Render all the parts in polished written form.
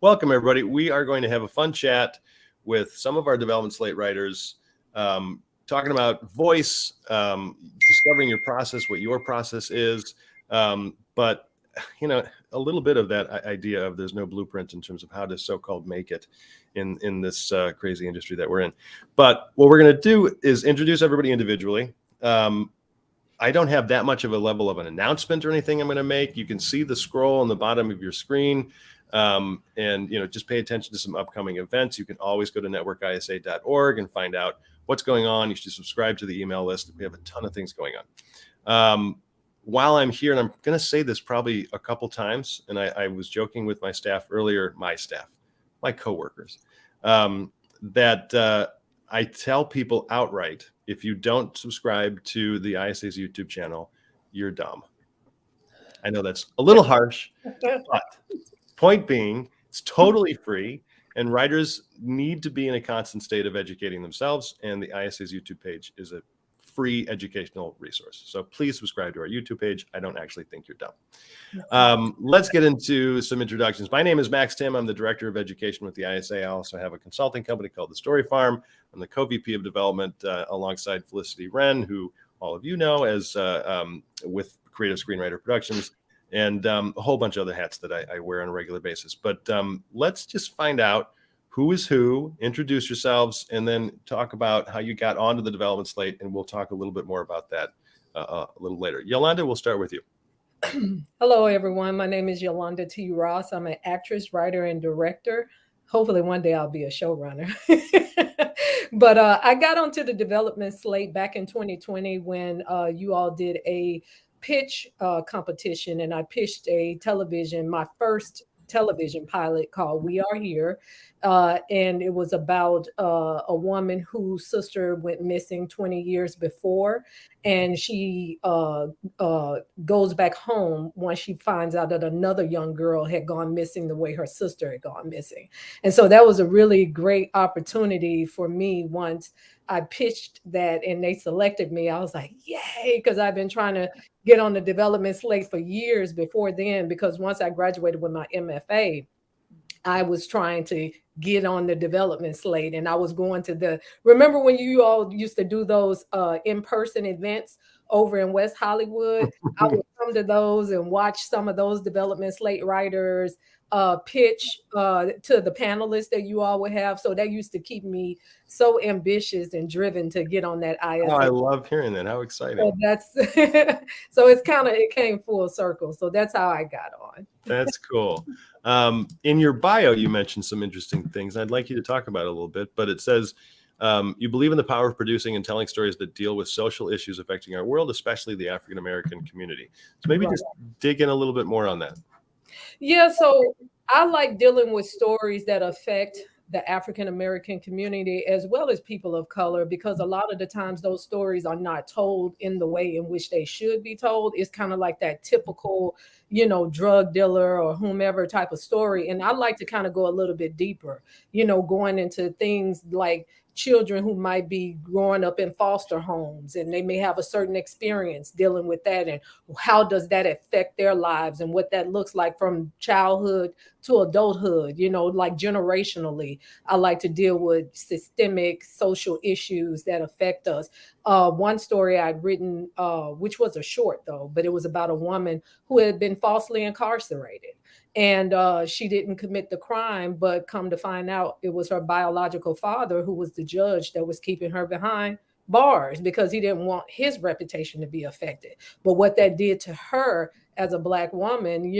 Welcome, everybody. We are going to have a fun chat with some of our Development Slate writers, talking about voice, discovering your process, what your process is, but a little bit of that idea of there's no blueprint in terms of how to so-called make it in this crazy industry that we're in. But what we're going to do is introduce everybody individually. I don't have that much of a level of an announcement or anything I'm going to make. You can see the scroll on the bottom of your screen. And just pay attention to some upcoming events. You can always go to networkisa.org and find out what's going on. You should subscribe to the email list. We have a ton of things going on. While I'm here, and I'm going to say this probably a couple times, and I was joking with my staff earlier, my coworkers, that I tell people outright, if you don't subscribe to the ISA's YouTube channel, you're dumb. I know that's a little harsh, but point being, it's totally free, and writers need to be in a constant state of educating themselves, and the ISA's YouTube page is a free educational resource. So please subscribe to our YouTube page. I don't actually think you're dumb. Let's get into some introductions. My name is Max Timm. I'm the Director of Education with the ISA. I also have a consulting company called The Story Farm. I'm the co-VP of Development alongside Felicity Wren, who all of you know as with Creative Screenwriter Productions, and a whole bunch of other hats that I wear on a regular basis. But let's just find out who is who, introduce yourselves, and then talk about how you got onto the Development Slate, and we'll talk a little bit more about that a little later. Yolanda, we'll start with you. Hello, everyone. My name is Yolanda T. Ross. I'm an actress, writer, and director. Hopefully one day I'll be a showrunner. But I got onto the Development Slate back in 2020 when you all did a pitch competition, and I pitched my first television pilot called We Are Here, and it was about a woman whose sister went missing 20 years before, and she goes back home once she finds out that another young girl had gone missing the way her sister had gone missing. And so that was a really great opportunity for me. Once I pitched that and they selected me, I was like, yay, because I've been trying to get on the Development Slate for years before then, because once I graduated with my MFA, I was trying to get on the Development Slate, and I was going to remember when you all used to do those in-person events over in West Hollywood? I would come to those and watch some of those Development Slate writers pitch to the panelists that you all would have. So that used to keep me so ambitious and driven to get on that ISA. Oh, I love hearing that. How exciting. So so it came full circle. So that's how I got on. That's cool. In your bio, you mentioned some interesting things. I'd like you to talk about it a little bit, but it says you believe in the power of producing and telling stories that deal with social issues affecting our world, especially the African-American community. So maybe just dig in a little bit more on that. Yeah, so I like dealing with stories that affect the African-American community as well as people of color, because a lot of the times those stories are not told in the way in which they should be told. It's kind of like that typical, drug dealer or whomever type of story. And I like to kind of go a little bit deeper, going into things like children who might be growing up in foster homes, and they may have a certain experience dealing with that, and how does that affect their lives, and what that looks like from childhood to adulthood, like generationally. I like to deal with systemic social issues that affect us. One story I'd written, which was a short though, but it was about a woman who had been falsely incarcerated. And she didn't commit the crime, but come to find out it was her biological father who was the judge that was keeping her behind bars because he didn't want his reputation to be affected. But what that did to her as a Black woman,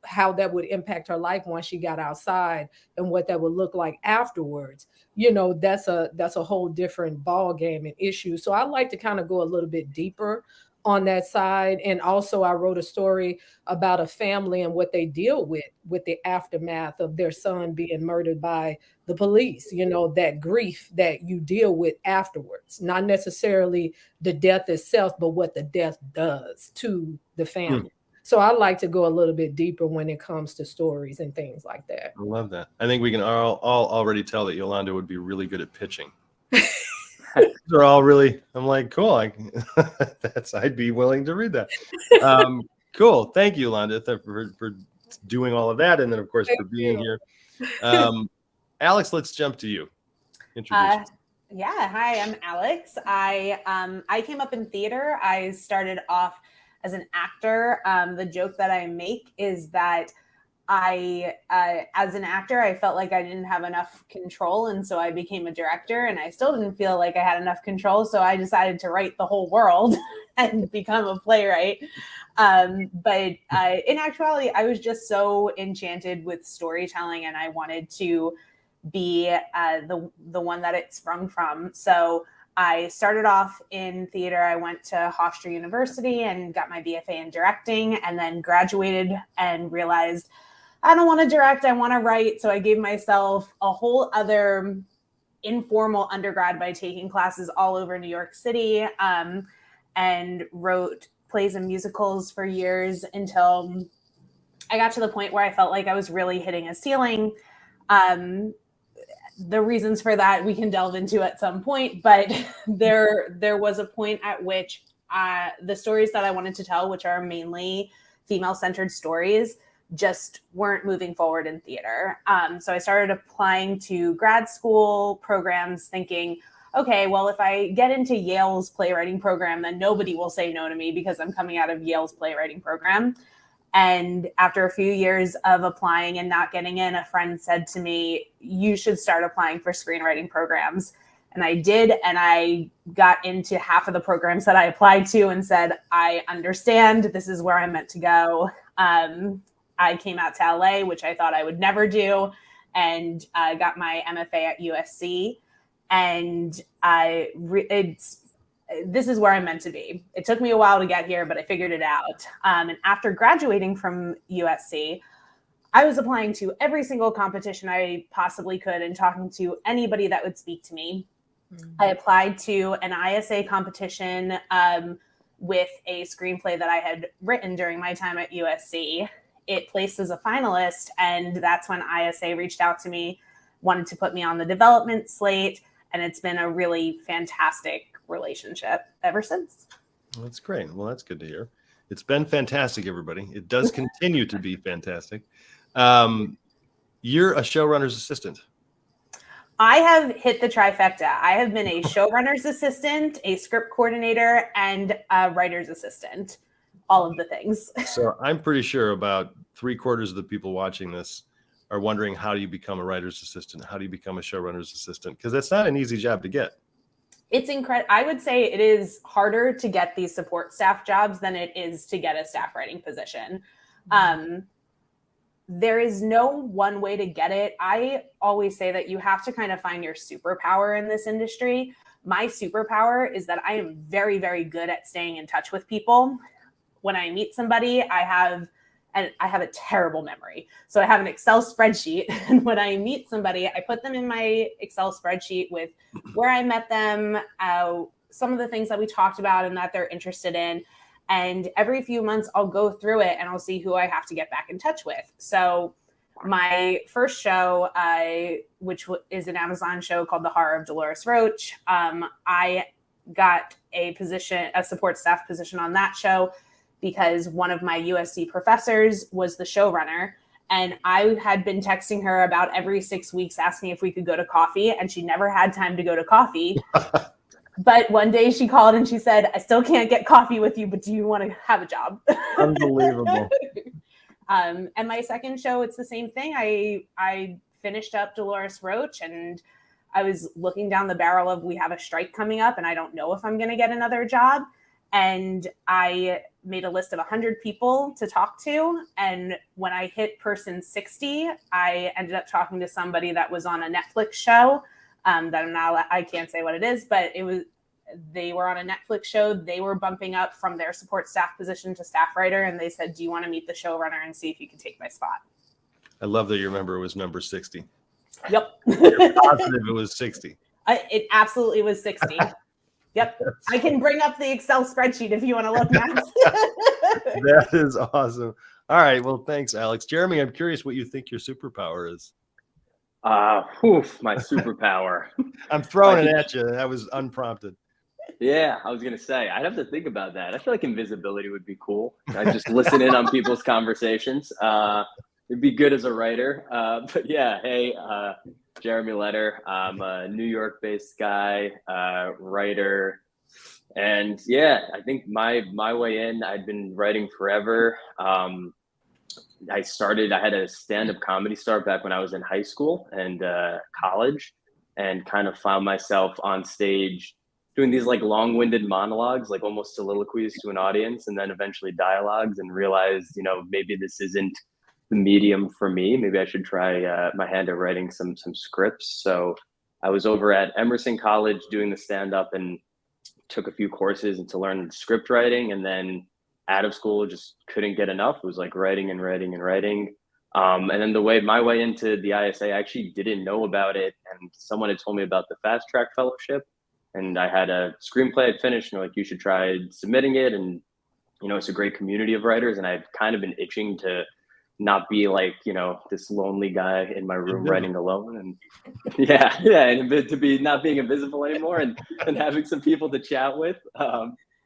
how that would impact her life once she got outside and what that would look like afterwards, that's a whole different ball game and issue. So I like to kind of go a little bit deeper on that side. And also I wrote a story about a family and what they deal with the aftermath of their son being murdered by the police, that grief that you deal with afterwards, not necessarily the death itself, but what the death does to the family. So I like to go a little bit deeper when it comes to stories and things like that. I love that. I think we can all already tell that Yolanda would be really good at pitching. They're all really, I'm like, cool. I'd be willing to read that. Cool. Thank you, Yolanda, for doing all of that. And then, of course, for being here. Alex, let's jump to you. Introduce yourself. Yeah, hi, I'm Alex. I came up in theater. I started off as an actor. The joke that I make is that as an actor, I felt like I didn't have enough control, and so I became a director, and I still didn't feel like I had enough control, so I decided to write the whole world and become a playwright. But in actuality, I was just so enchanted with storytelling, and I wanted to be the one that it sprung from. So I started off in theater. I went to Hofstra University and got my BFA in directing, and then graduated and realized I don't want to direct, I want to write. So I gave myself a whole other informal undergrad by taking classes all over New York City, and wrote plays and musicals for years until I got to the point where I felt like I was really hitting a ceiling. The reasons for that we can delve into at some point, but there was a point at which the stories that I wanted to tell, which are mainly female-centered stories, just weren't moving forward in theater. So I started applying to grad school programs thinking, okay, well, if I get into Yale's playwriting program, then nobody will say no to me because I'm coming out of Yale's playwriting program. And after a few years of applying and not getting in, a friend said to me, you should start applying for screenwriting programs. And I did, and I got into half of the programs that I applied to and said, I understand, this is where I'm meant to go. I came out to LA, which I thought I would never do, and I got my MFA at USC. And this is where I'm meant to be. It took me a while to get here, but I figured it out. And after graduating from USC, I was applying to every single competition I possibly could and talking to anybody that would speak to me. I applied to an ISA competition with a screenplay that I had written during my time at USC. It placed as a finalist, and that's when ISA reached out to me, wanted to put me on the development slate, and it's been a really fantastic relationship ever since. Well, that's great. Well, that's good to hear. It's been fantastic, everybody. It does continue to be fantastic. You're a showrunner's assistant. I have hit the trifecta. I have been a showrunner's assistant, a script coordinator, and a writer's assistant. All of the things. So I'm pretty sure about 3/4 of the people watching this are wondering, how do you become a writer's assistant? How do you become a showrunner's assistant? Because that's not an easy job to get. It's incredible. I would say it is harder to get these support staff jobs than it is to get a staff writing position. There is no one way to get it. I always say that you have to kind of find your superpower in this industry. My superpower is that I am very, very good at staying in touch with people. When I meet somebody, I have a terrible memory. So I have an Excel spreadsheet. And when I meet somebody, I put them in my Excel spreadsheet with where I met them, some of the things that we talked about and that they're interested in. And every few months, I'll go through it and I'll see who I have to get back in touch with. So my first show, which is an Amazon show called The Horror of Dolores Roach, I got a support staff position on that show because one of my USC professors was the showrunner. And I had been texting her about every 6 weeks asking if we could go to coffee, and she never had time to go to coffee. But one day she called and she said, I still can't get coffee with you, but do you want to have a job? Unbelievable. And my second show, it's the same thing. I finished up Dolores Roach, and I was looking down the barrel of, we have a strike coming up and I don't know if I'm going to get another job. And I made a list of 100 people to talk to. And when I hit person 60, I ended up talking to somebody that was on a Netflix show that I can't say what it is, but they were on a Netflix show. They were bumping up from their support staff position to staff writer. And they said, do you want to meet the showrunner and see if you can take my spot? I love that you remember it was number 60. Yep. You're positive it was 60. It absolutely was 60. Yep. I can bring up the Excel spreadsheet if you want to look, Max. That is awesome. All right. Well, thanks, Alex. Jeremy, I'm curious what you think your superpower is. My superpower. I'm throwing it at you. That was unprompted. Yeah, I was going to say, I'd have to think about that. I feel like invisibility would be cool. I just listen in on people's conversations. it'd be good as a writer. But yeah, hey, Jeremy Letter. I'm a New York-based guy, writer, and yeah, I think my way in. I'd been writing forever. I had a stand-up comedy start back when I was in high school and college, and kind of found myself on stage doing these like long-winded monologues, like almost soliloquies to an audience, and then eventually dialogues, and realized, maybe this isn't the medium for me. Maybe I should try my hand at writing some scripts. So I was over at Emerson College doing the stand-up and took a few courses to learn script writing, and then out of school just couldn't get enough. It was like writing and writing and writing. And then my way into the ISA, I actually didn't know about it, and someone had told me about the Fast Track Fellowship, and I had a screenplay I'd finished, and like, you should try submitting it. And it's a great community of writers, and I've kind of been itching to not be like, this lonely guy in my room writing alone. And and to be not being invisible anymore, and having some people to chat with.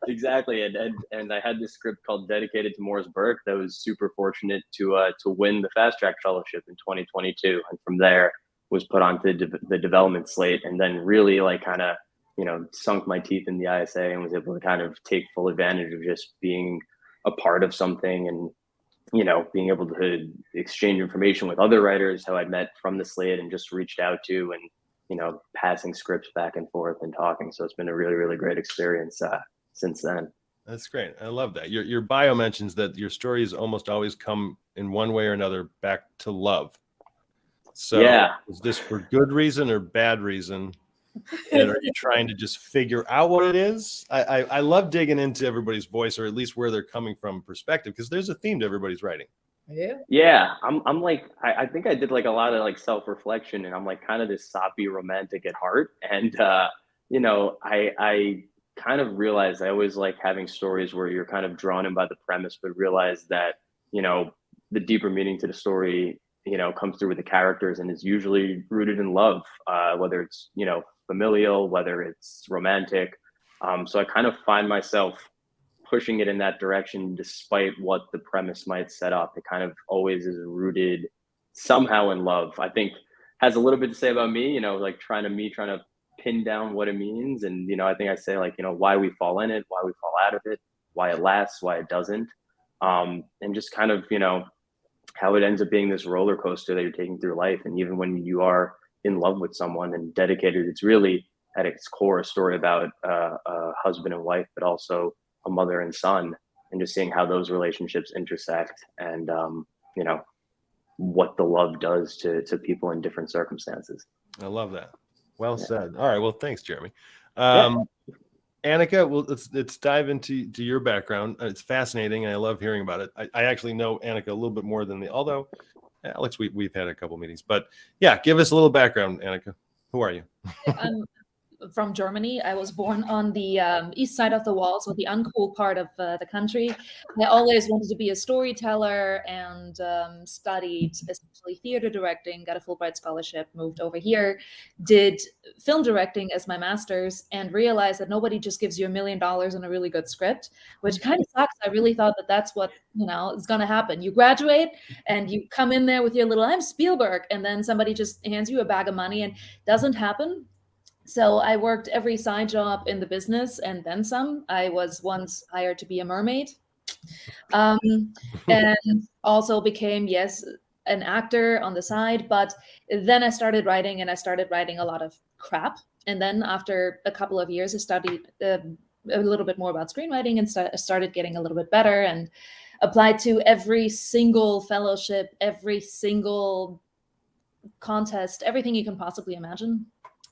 Exactly. And I had this script called Dedicated to Morris Burke that was super fortunate to win the Fast Track Fellowship in 2022. And from there was put onto the development slate, and then really like kind of, sunk my teeth in the ISA, and was able to kind of take full advantage of just being a part of something, and being able to exchange information with other writers who I'd met from the slate and just reached out to, and passing scripts back and forth and talking. So it's been a really, really great experience since then. That's great. I love that. Your bio mentions that your stories almost always come in one way or another back to love. So is this for good reason or bad reason? And are you trying to just figure out what it is? I love digging into everybody's voice, or at least where they're coming from perspective, because there's a theme to everybody's writing. Yeah. I'm like, I think I did like a lot of like self-reflection, and I'm like kind of this soppy romantic at heart. And, I kind of realized I always like having stories where you're kind of drawn in by the premise, but realize that, the deeper meaning to the story, comes through with the characters, and is usually rooted in love, whether it's, familial, whether it's romantic. So I kind of find myself pushing it in that direction, despite what the premise might set up. It kind of always is rooted somehow in love. I think has a little bit to say about me, like trying to pin down what it means. And, I think I say like, why we fall in it, why we fall out of it, why it lasts, why it doesn't. And just kind of, how it ends up being this roller coaster that you're taking through life. And even when you are in love with someone and dedicated, it's really at its core a story about a husband and wife, but also a mother and son, and just seeing how those relationships intersect, and what the love does to people in different circumstances. I love that. Well said. All right. Well, thanks, Jeremy. Annika, well, let's dive into your background. It's fascinating, and I love hearing about it. I actually know Annika a little bit more than although Alex, we've had a couple meetings, but yeah, give us a little background, Annika. Who are you? I'm from Germany. I was born on the east side of the wall, so the uncool part of the country. I always wanted to be a storyteller, and studied essentially theater directing, got a Fulbright scholarship, moved over here, did film directing as my master's, and realized that nobody just gives you $1 million and a really good script, which kind of sucks. I really thought that that's what, is going to happen. You graduate and you come in there with your little, I'm Spielberg, and then somebody just hands you a bag of money, and doesn't happen. So I worked every side job in the business and then some. I was once hired to be a mermaid, and also became, an actor on the side. But then I started writing, and I started writing a lot of crap. And then after a couple of years, I studied a little bit more about screenwriting, and started getting a little bit better, and applied to every single fellowship, every single contest, everything you can possibly imagine.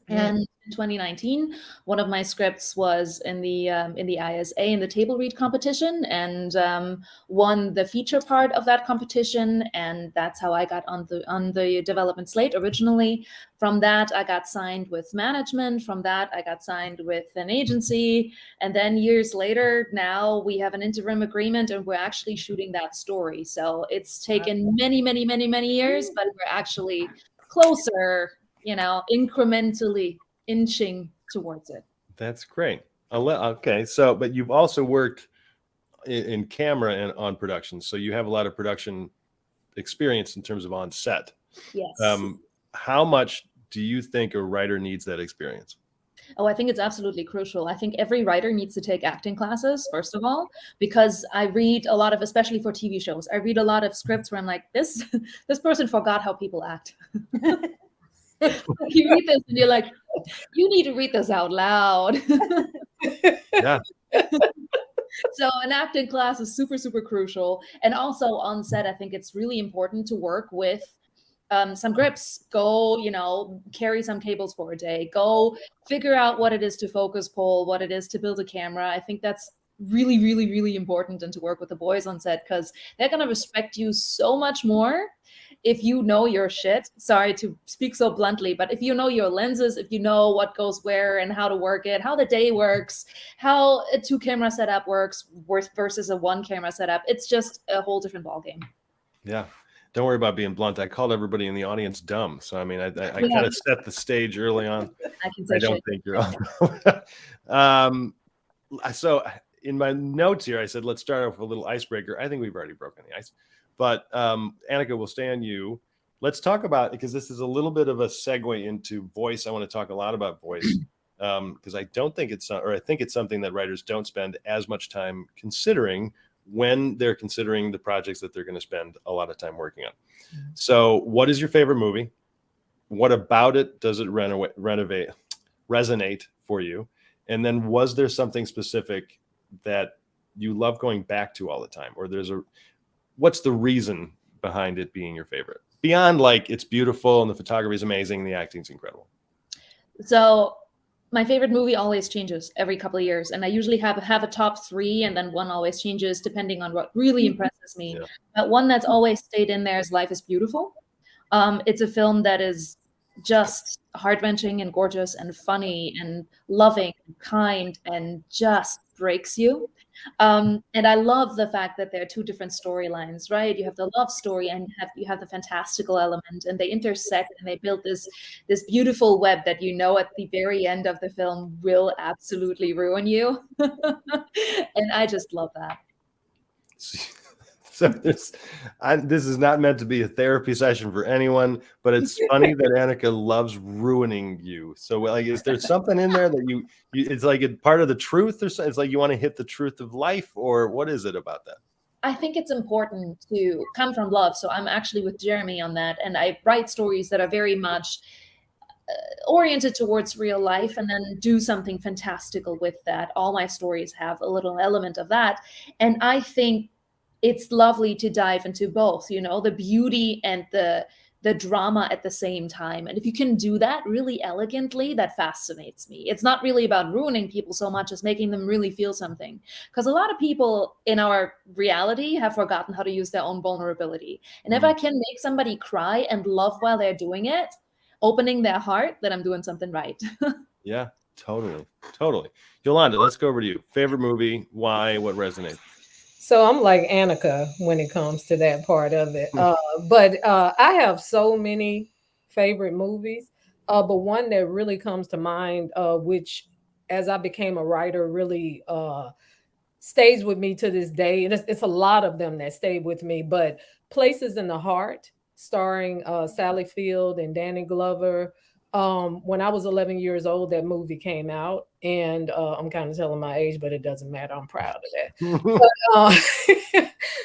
And in 2019, one of my scripts was in the ISA in the table read competition, and won the feature part of that competition. And that's how I got on the development slate originally. From that, I got signed with management. From that, I got signed with an agency. And then years later, now we have an interim agreement, and we're actually shooting that story. So it's taken many, many, many, many years, but we're actually closer, incrementally inching towards it. That's great. Okay. So, but you've also worked in camera and on production. So you have a lot of production experience in terms of on set. Yes. How much do you think a writer needs that experience? Oh, I think it's absolutely crucial. I think every writer needs to take acting classes, first of all, because I read a lot of, especially for TV shows, I read a lot of scripts where I'm like, this person forgot how people act. You read this and you're like, you need to read this out loud. Yeah. So an acting class is super, super crucial. And also on set, I think it's really important to work with some grips. Go, carry some cables for a day. Go figure out what it is to focus pull, what it is to build a camera. I think that's really, really, really important, and to work with the boys on set, because they're going to respect you so much more if you know your shit. Sorry to speak so bluntly, but if you know your lenses, if you know what goes where and how to work it, how the day works, how a 2-camera setup works versus a 1-camera setup, it's just a whole different ballgame. Yeah. Don't worry about being blunt. I called everybody in the audience dumb. So, I mean, I kind of set the stage early on. I don't think you're on. So in my notes here, I said, let's start off with a little icebreaker. I think we've already broken the ice. But Annika, we'll stay on you. Let's talk about, because this is a little bit of a segue into voice. I want to talk a lot about voice because I think it's something that writers don't spend as much time considering when they're considering the projects that they're going to spend a lot of time working on. So what is your favorite movie? What about it does it resonate for you? And then was there something specific that you love going back to all the time? Or what's the reason behind it being your favorite? Beyond like it's beautiful and the photography is amazing, the acting's incredible. So my favorite movie always changes every couple of years, and I usually have a top 3, and then one always changes depending on what really impresses me. Yeah. But one that's always stayed in there is Life is Beautiful. It's a film that is just heart-wrenching and gorgeous and funny and loving and kind and just breaks you. And I love the fact that there are 2 different storylines, right? You have the love story and you have the fantastical element, and they intersect and they build this beautiful web that at the very end of the film will absolutely ruin you. And I just love that. So this is not meant to be a therapy session for anyone, but it's funny that Annika loves ruining you. So like, is there something in there that you it's like a part of the truth, or something? It's like you want to hit the truth of life, or what is it about that? I think it's important to come from love. So I'm actually with Jeremy on that. And I write stories that are very much oriented towards real life, and then do something fantastical with that. All my stories have a little element of that. And I think it's lovely to dive into both, the beauty and the drama at the same time. And if you can do that really elegantly, that fascinates me. It's not really about ruining people so much as making them really feel something. Because a lot of people in our reality have forgotten how to use their own vulnerability. And if I can make somebody cry and love while they're doing it, opening their heart, then I'm doing something right. Yeah, totally. Yolanda, let's go over to you. Favorite movie, why, what resonates? So I'm like Annika when it comes to that part of it. But I have so many favorite movies. But one that really comes to mind, which as I became a writer, really stays with me to this day. And it's a lot of them that stayed with me, but Places in the Heart, starring Sally Field and Danny Glover. When I was 11 years old, that movie came out, and I'm kind of telling my age, but it doesn't matter. I'm proud of that.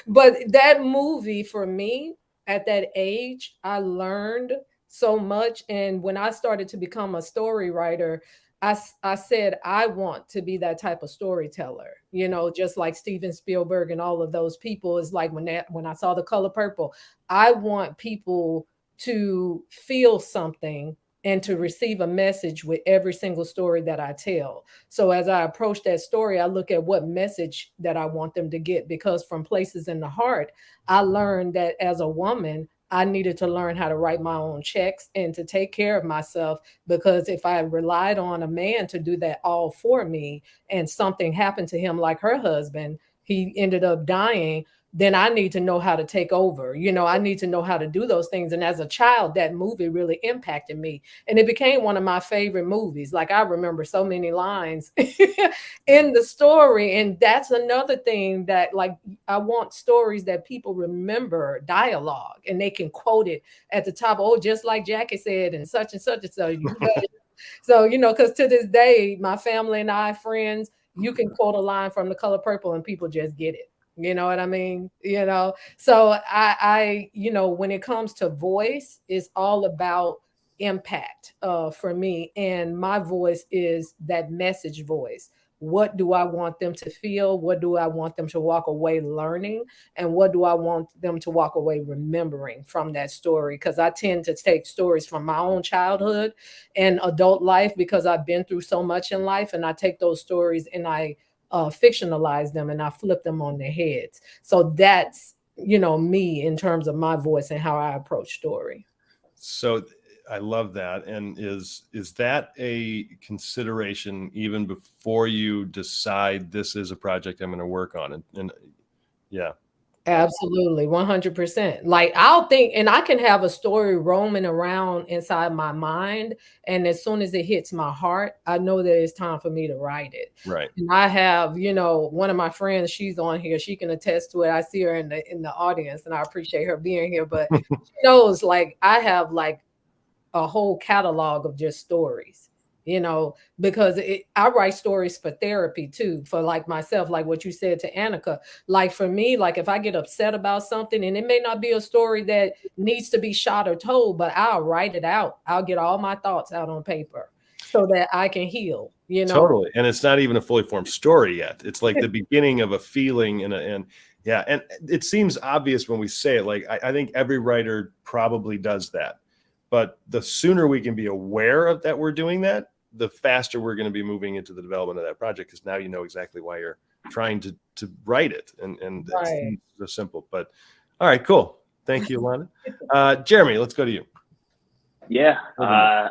But that movie, for me, at that age, I learned so much. And when I started to become a story writer, I said, I want to be that type of storyteller, just like Steven Spielberg and all of those people. Is like when I saw The Color Purple, I want people to feel something and to receive a message with every single story that I tell. So as I approach that story, I look at what message that I want them to get, because from Places in the Heart, I learned that as a woman, I needed to learn how to write my own checks and to take care of myself, because if I relied on a man to do that all for me and something happened to him, like her husband, he ended up dying, then I need to know how to take over. You know, I need to know how to do those things. And as a child, that movie really impacted me. And it became one of my favorite movies. Like, I remember so many lines in the story. And that's another thing that, like, I want stories that people remember dialogue and they can quote it at the top. Oh, just like Jackie said, and such and such and such. So, you know, because to this day, my family and I, friends, you can quote a line from The Color Purple and people just get it. You know what I mean? You know, so I, you know, when it comes to voice, it's all about impact for me. And my voice is that message voice. What do I want them to feel? What do I want them to walk away learning? And what do I want them to walk away remembering from that story? Because I tend to take stories from my own childhood and adult life because I've been through so much in life. And I take those stories and I fictionalize them and I flip them on their heads. So that's, you know, me in terms of my voice and how I approach story. So I love that. And is that a consideration even before you decide this is a project I'm going to work on? And yeah. Absolutely, 100%. Like, I'll think, and I can have a story roaming around inside my mind, and as soon as it hits my heart, I know that it's time for me to write it. Right. And I have, you know, one of my friends, she's on here, she can attest to it. I see her in the audience, and I appreciate her being here. But she knows, like, I have like a whole catalog of just stories. You know, because I write stories for therapy too, for like myself, like what you said to Annika. Like for me, like if I get upset about something, and it may not be a story that needs to be shot or told, but I'll write it out. I'll get all my thoughts out on paper so that I can heal, you know. Totally. And it's not even a fully formed story yet. It's like the beginning of a feeling and yeah. And it seems obvious when we say it. Like I think every writer probably does that. But the sooner we can be aware of that we're doing that, the faster we're going to be moving into the development of that project, because now you know exactly why you're trying to write it. And Right. it's so simple. But all right, cool. Thank you, Alana. Jeremy, let's go to you. Yeah. I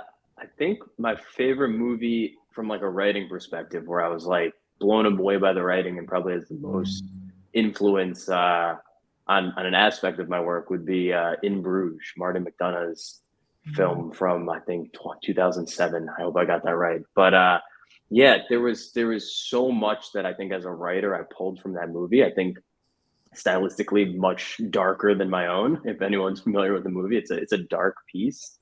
think my favorite movie from like a writing perspective, where I was like blown away by the writing and probably has the most influence on an aspect of my work, would be In Bruges, Martin McDonagh's film from, I think, 2007. I hope I got that right. But yeah, there was so much that I think as a writer I pulled from that movie. I think stylistically much darker than my own. If anyone's familiar with the movie, it's a dark piece.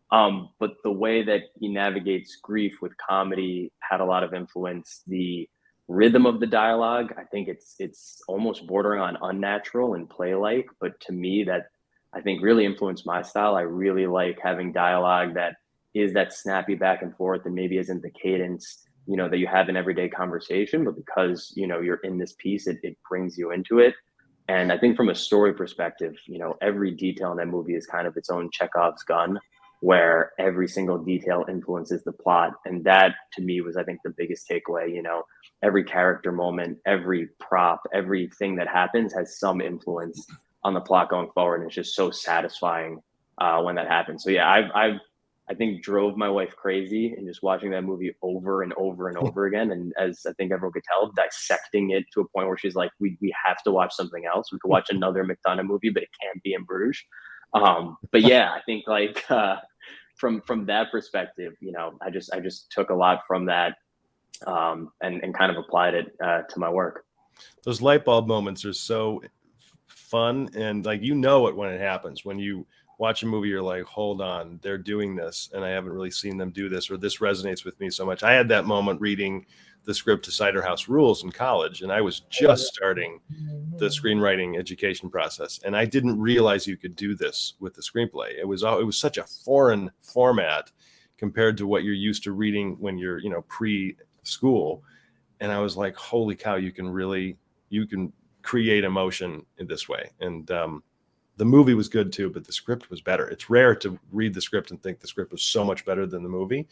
But the way that he navigates grief with comedy had a lot of influence. The rhythm of the dialogue, I think it's almost bordering on unnatural and play-like, but to me that I think really influenced my style. I really like having dialogue that is that snappy back and forth and maybe isn't the cadence, you know, that you have in everyday conversation, but because, you know, you're in this piece, it brings you into it. And I think from a story perspective, you know, every detail in that movie is kind of its own Chekhov's gun, where every single detail influences the plot. And that to me was, I think, the biggest takeaway. You know, every character moment, every prop, everything that happens has some influence on the plot going forward. And it's just so satisfying when that happens. So yeah, I think drove my wife crazy and just watching that movie over and over and over again. And as I think everyone could tell, dissecting it to a point where she's like, we have to watch something else. We could watch another McDonough movie, but it can't be In Bruges. But yeah, I think like from that perspective, you know, I just took a lot from that and kind of applied it to my work. Those light bulb moments are so fun, and like, you know it when it happens. When you watch a movie, you're like, hold on, they're doing this and I haven't really seen them do this, or this resonates with me so much. I had that moment reading the script to Cider House Rules in college, and I was just starting the screenwriting education process, and I didn't realize you could do this with the screenplay. It was such a foreign format compared to what you're used to reading when you're, you know, pre-school. And I was like, holy cow, you can create emotion in this way. And the movie was good too, but the script was better. It's rare to read the script and think the script was so much better than the movie,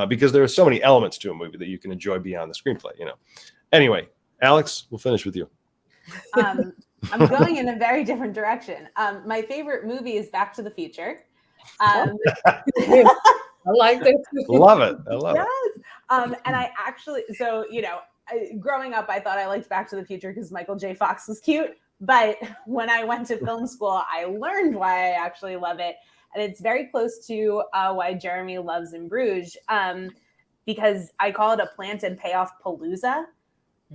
because there are so many elements to a movie that you can enjoy beyond the screenplay, you know. Anyway, Alex, we'll finish with you. I'm going in a very different direction. My favorite movie is Back to the Future. I like that. Love it. I love it. Yes. And I actually, so, you know, growing up, I thought I liked Back to the Future because Michael J. Fox was cute. But when I went to film school, I learned why I actually love it. And it's very close to why Jeremy loves In Bruges, because I call it a plant and payoff palooza.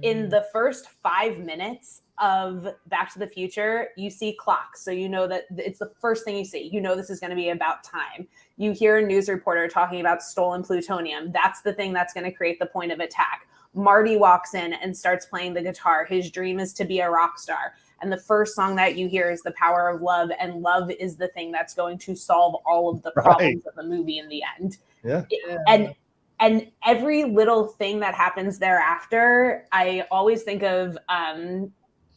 In the first 5 minutes of Back to the Future, you see clocks. So you know that it's the first thing you see. You know this is going to be about time. You hear a news reporter talking about stolen plutonium. That's the thing that's going to create the point of attack. Marty walks in and starts playing the guitar. His dream is to be a rock star. And the first song that you hear is The Power of Love. And love is the thing that's going to solve all of the problems of the movie in the end. Yeah. And every little thing that happens thereafter, I always think of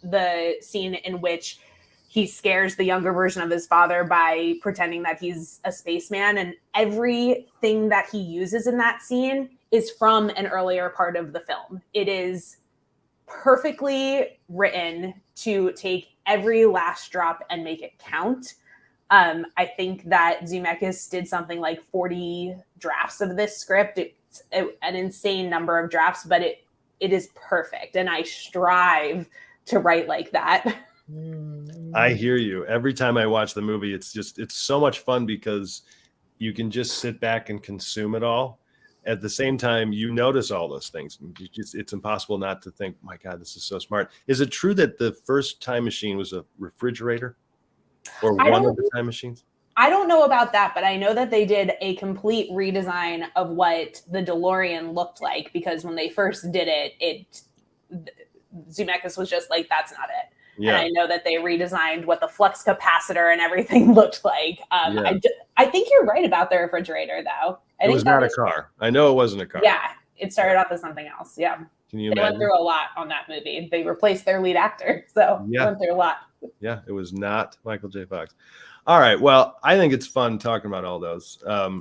the scene in which he scares the younger version of his father by pretending that he's a spaceman. And everything that he uses in that scene is from an earlier part of the film. It is perfectly written to take every last drop and make it count. I think that Zemeckis did something like 40 drafts of this script. It's an insane number of drafts, but it is perfect. And I strive to write like that. I hear you. Every time I watch the movie, it's so much fun because you can just sit back and consume it all. At the same time, you notice all those things. It's impossible not to think, my God, this is so smart. Is it true that the first time machine was a refrigerator? Or one of the time machines? I don't know about that, but I know that they did a complete redesign of what the DeLorean looked like, because when they first did it, Zemeckis was just like, that's not it. Yeah. And I know that they redesigned what the flux capacitor and everything looked like. I think you're right about the refrigerator, though. It was not a car. I know it wasn't a car. Yeah, it started off as something else. Yeah. Can you imagine? They went through a lot on that movie. They replaced their lead actor, so they went through a lot. Yeah, it was not Michael J. Fox. All right. Well, I think it's fun talking about all those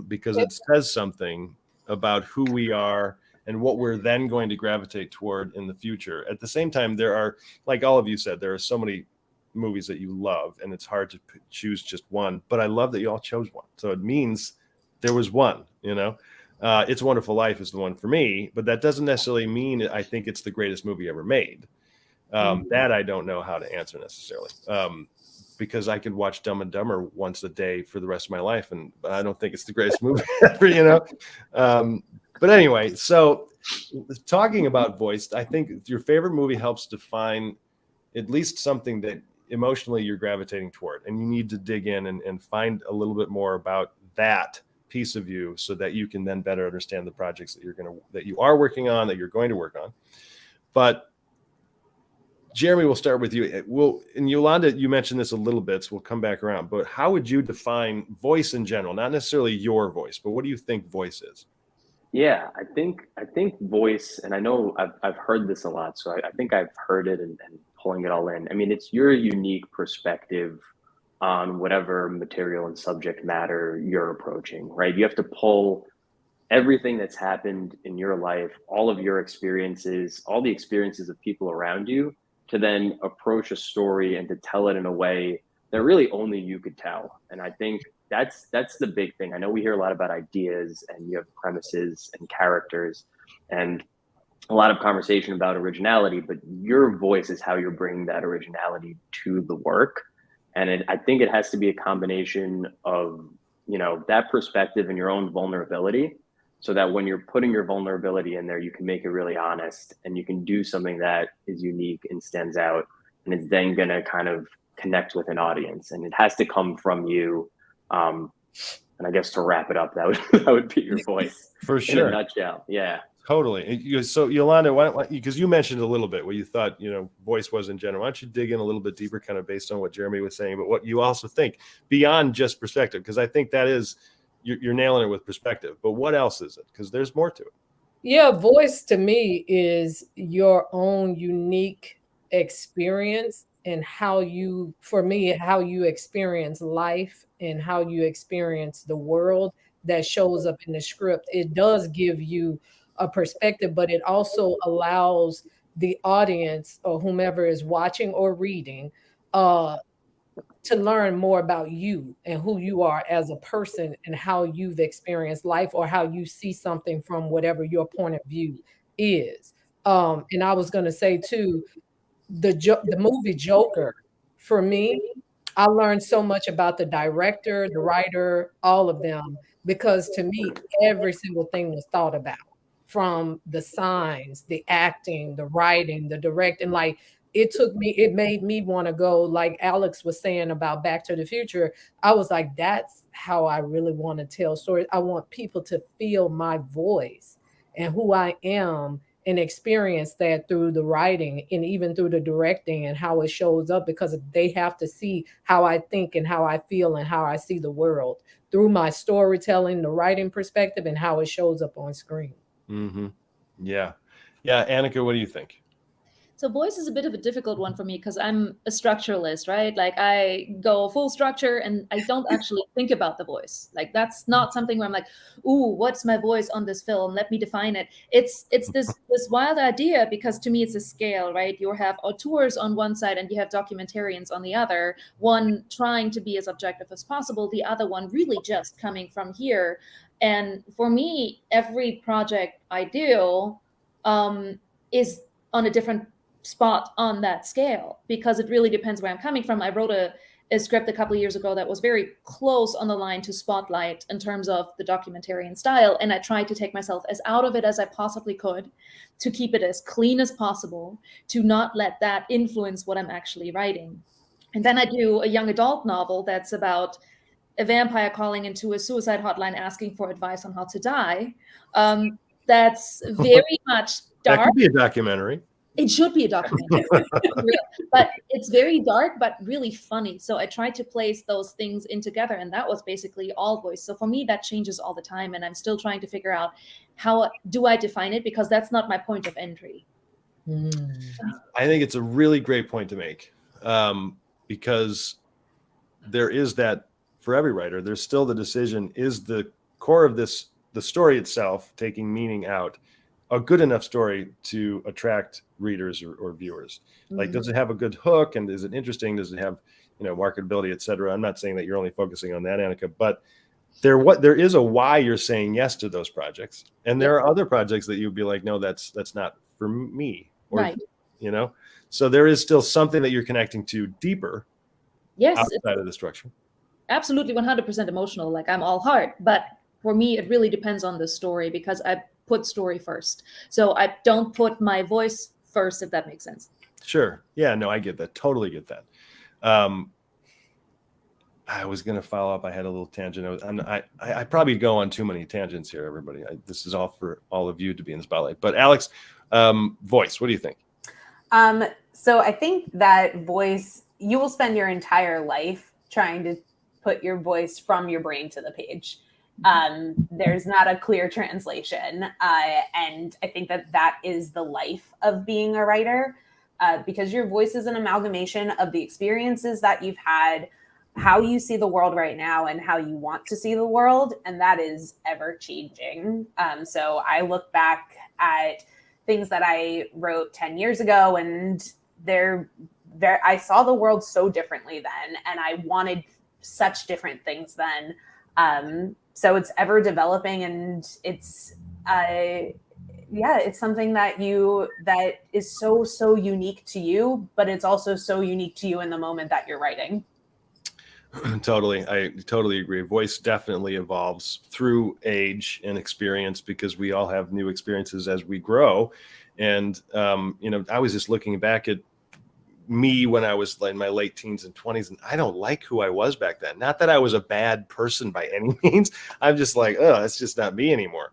because it says something about who we are and what we're then going to gravitate toward in the future. At the same time, there are, like all of you said, there are so many movies that you love, and it's hard to choose just one. But I love that you all chose one. So it means there was one, you know. It's a Wonderful Life is the one for me, but that doesn't necessarily mean I think it's the greatest movie ever made. That I don't know how to answer necessarily, because I could watch Dumb and Dumber once a day for the rest of my life, and I don't think it's the greatest movie ever, you know. But anyway, so talking about voice, I think your favorite movie helps define at least something that emotionally you're gravitating toward, and you need to dig in and find a little bit more about that piece of you so that you can then better understand the projects that you are working on, that you're going to work on. But Jeremy, we'll start with you. And Yolanda, you mentioned this a little bit, so we'll come back around. But how would you define voice in general? Not necessarily your voice, but what do you think voice is? Yeah, I think voice, and I know I've heard this a lot, so I think I've heard it and pulling it all in. I mean, it's your unique perspective on whatever material and subject matter you're approaching, right? You have to pull everything that's happened in your life, all of your experiences, all the experiences of people around you, to then approach a story and to tell it in a way that really only you could tell. And I think that's the big thing. I know we hear a lot about ideas and you have premises and characters and a lot of conversation about originality, but your voice is how you're bringing that originality to the work. And I think it has to be a combination of, you know, that perspective and your own vulnerability, so that when you're putting your vulnerability in there, you can make it really honest and you can do something that is unique and stands out. And it's then going to kind of connect with an audience, and it has to come from you. And I guess to wrap it up, that would be your voice for sure. In a nutshell. Yeah. Totally. So Yolanda, because you mentioned a little bit what you thought, you know, voice was in general. Why don't you dig in a little bit deeper, kind of based on what Jeremy was saying, but what you also think beyond just perspective? Because I think that is, you're nailing it with perspective, but what else is it? Because there's more to it. Yeah, voice to me is your own unique experience and how you experience life and how you experience the world that shows up in the script. It does give you a perspective, but it also allows the audience or whomever is watching or reading to learn more about you and who you are as a person and how you've experienced life or how you see something from whatever your point of view is. And I was going to say too, the movie Joker, for me, I learned so much about the director, the writer, all of them, because to me, every single thing was thought about, from the signs, the acting, the writing, the directing. Like, it made me want to go, like Alex was saying about Back to the Future. I was like, that's how I really want to tell stories. I want people to feel my voice and who I am, and experience that through the writing and even through the directing and how it shows up, because they have to see how I think and how I feel and how I see the world through my storytelling, the writing perspective, and how it shows up on screen. Mm-hmm. Yeah. Yeah. Annika, what do you think? So voice is a bit of a difficult one for me because I'm a structuralist, right? Like I go full structure and I don't actually think about the voice. Like that's not something where I'm like, ooh, what's my voice on this film? Let me define it. It's this wild idea, because to me it's a scale, right? You have auteurs on one side and you have documentarians on the other, one trying to be as objective as possible, the other one really just coming from here. And for me, every project I do is on a different spot on that scale, because it really depends where I'm coming from. I wrote a script a couple of years ago that was very close on the line to Spotlight in terms of the documentarian style, and I tried to take myself as out of it as I possibly could, to keep it as clean as possible, to not let that influence what I'm actually writing. And then I do a young adult novel that's about a vampire calling into a suicide hotline asking for advice on how to die. That's very much That dark. could be a documentary. It should be a documentary, but it's very dark, but really funny. So I tried to place those things in together, and that was basically all voice. So for me, that changes all the time, and I'm still trying to figure out how do I define it, because that's not my point of entry. I think it's a really great point to make, because there is that for every writer. There's still the decision: is the core of this, the story itself, taking meaning out, a good enough story to attract readers or viewers? Like, does it have a good hook, and is it interesting? Does it have, marketability, et cetera? I'm not saying that you're only focusing on that, Annika, but there is a why you're saying yes to those projects, and there are other projects that you'd be like, no, that's not for me, or Right. So there is still something that you're connecting to deeper, Yes, outside of the structure. Absolutely 100% emotional. Like I'm all heart, but for me, it really depends on the story, because I put story first. So I don't put my voice first, if that makes sense. Sure. Yeah, no, I get that. Totally get that. I was going to follow up. I had a little tangent. I probably go on too many tangents here, everybody. This is all for all of you to be in the spotlight. But Alex, voice, what do you think? So I think that voice, you will spend your entire life trying to put your voice from your brain to the page. There's not a clear translation. And I think that is the life of being a writer, because your voice is an amalgamation of the experiences that you've had, how you see the world right now, and how you want to see the world. And that is ever changing. So I look back at things that I wrote 10 years ago, and I saw the world so differently then, and I wanted such different things then. So it's ever developing, and it's something that is so unique to you, but it's also so unique to you in the moment that you're writing. Totally. I totally agree. Voice definitely evolves through age and experience, because we all have new experiences as we grow. And, I was just looking back at me when I was in my late teens and 20s, and I don't like who I was back then. Not that I was a bad person by any means. I'm just like, oh, that's just not me anymore.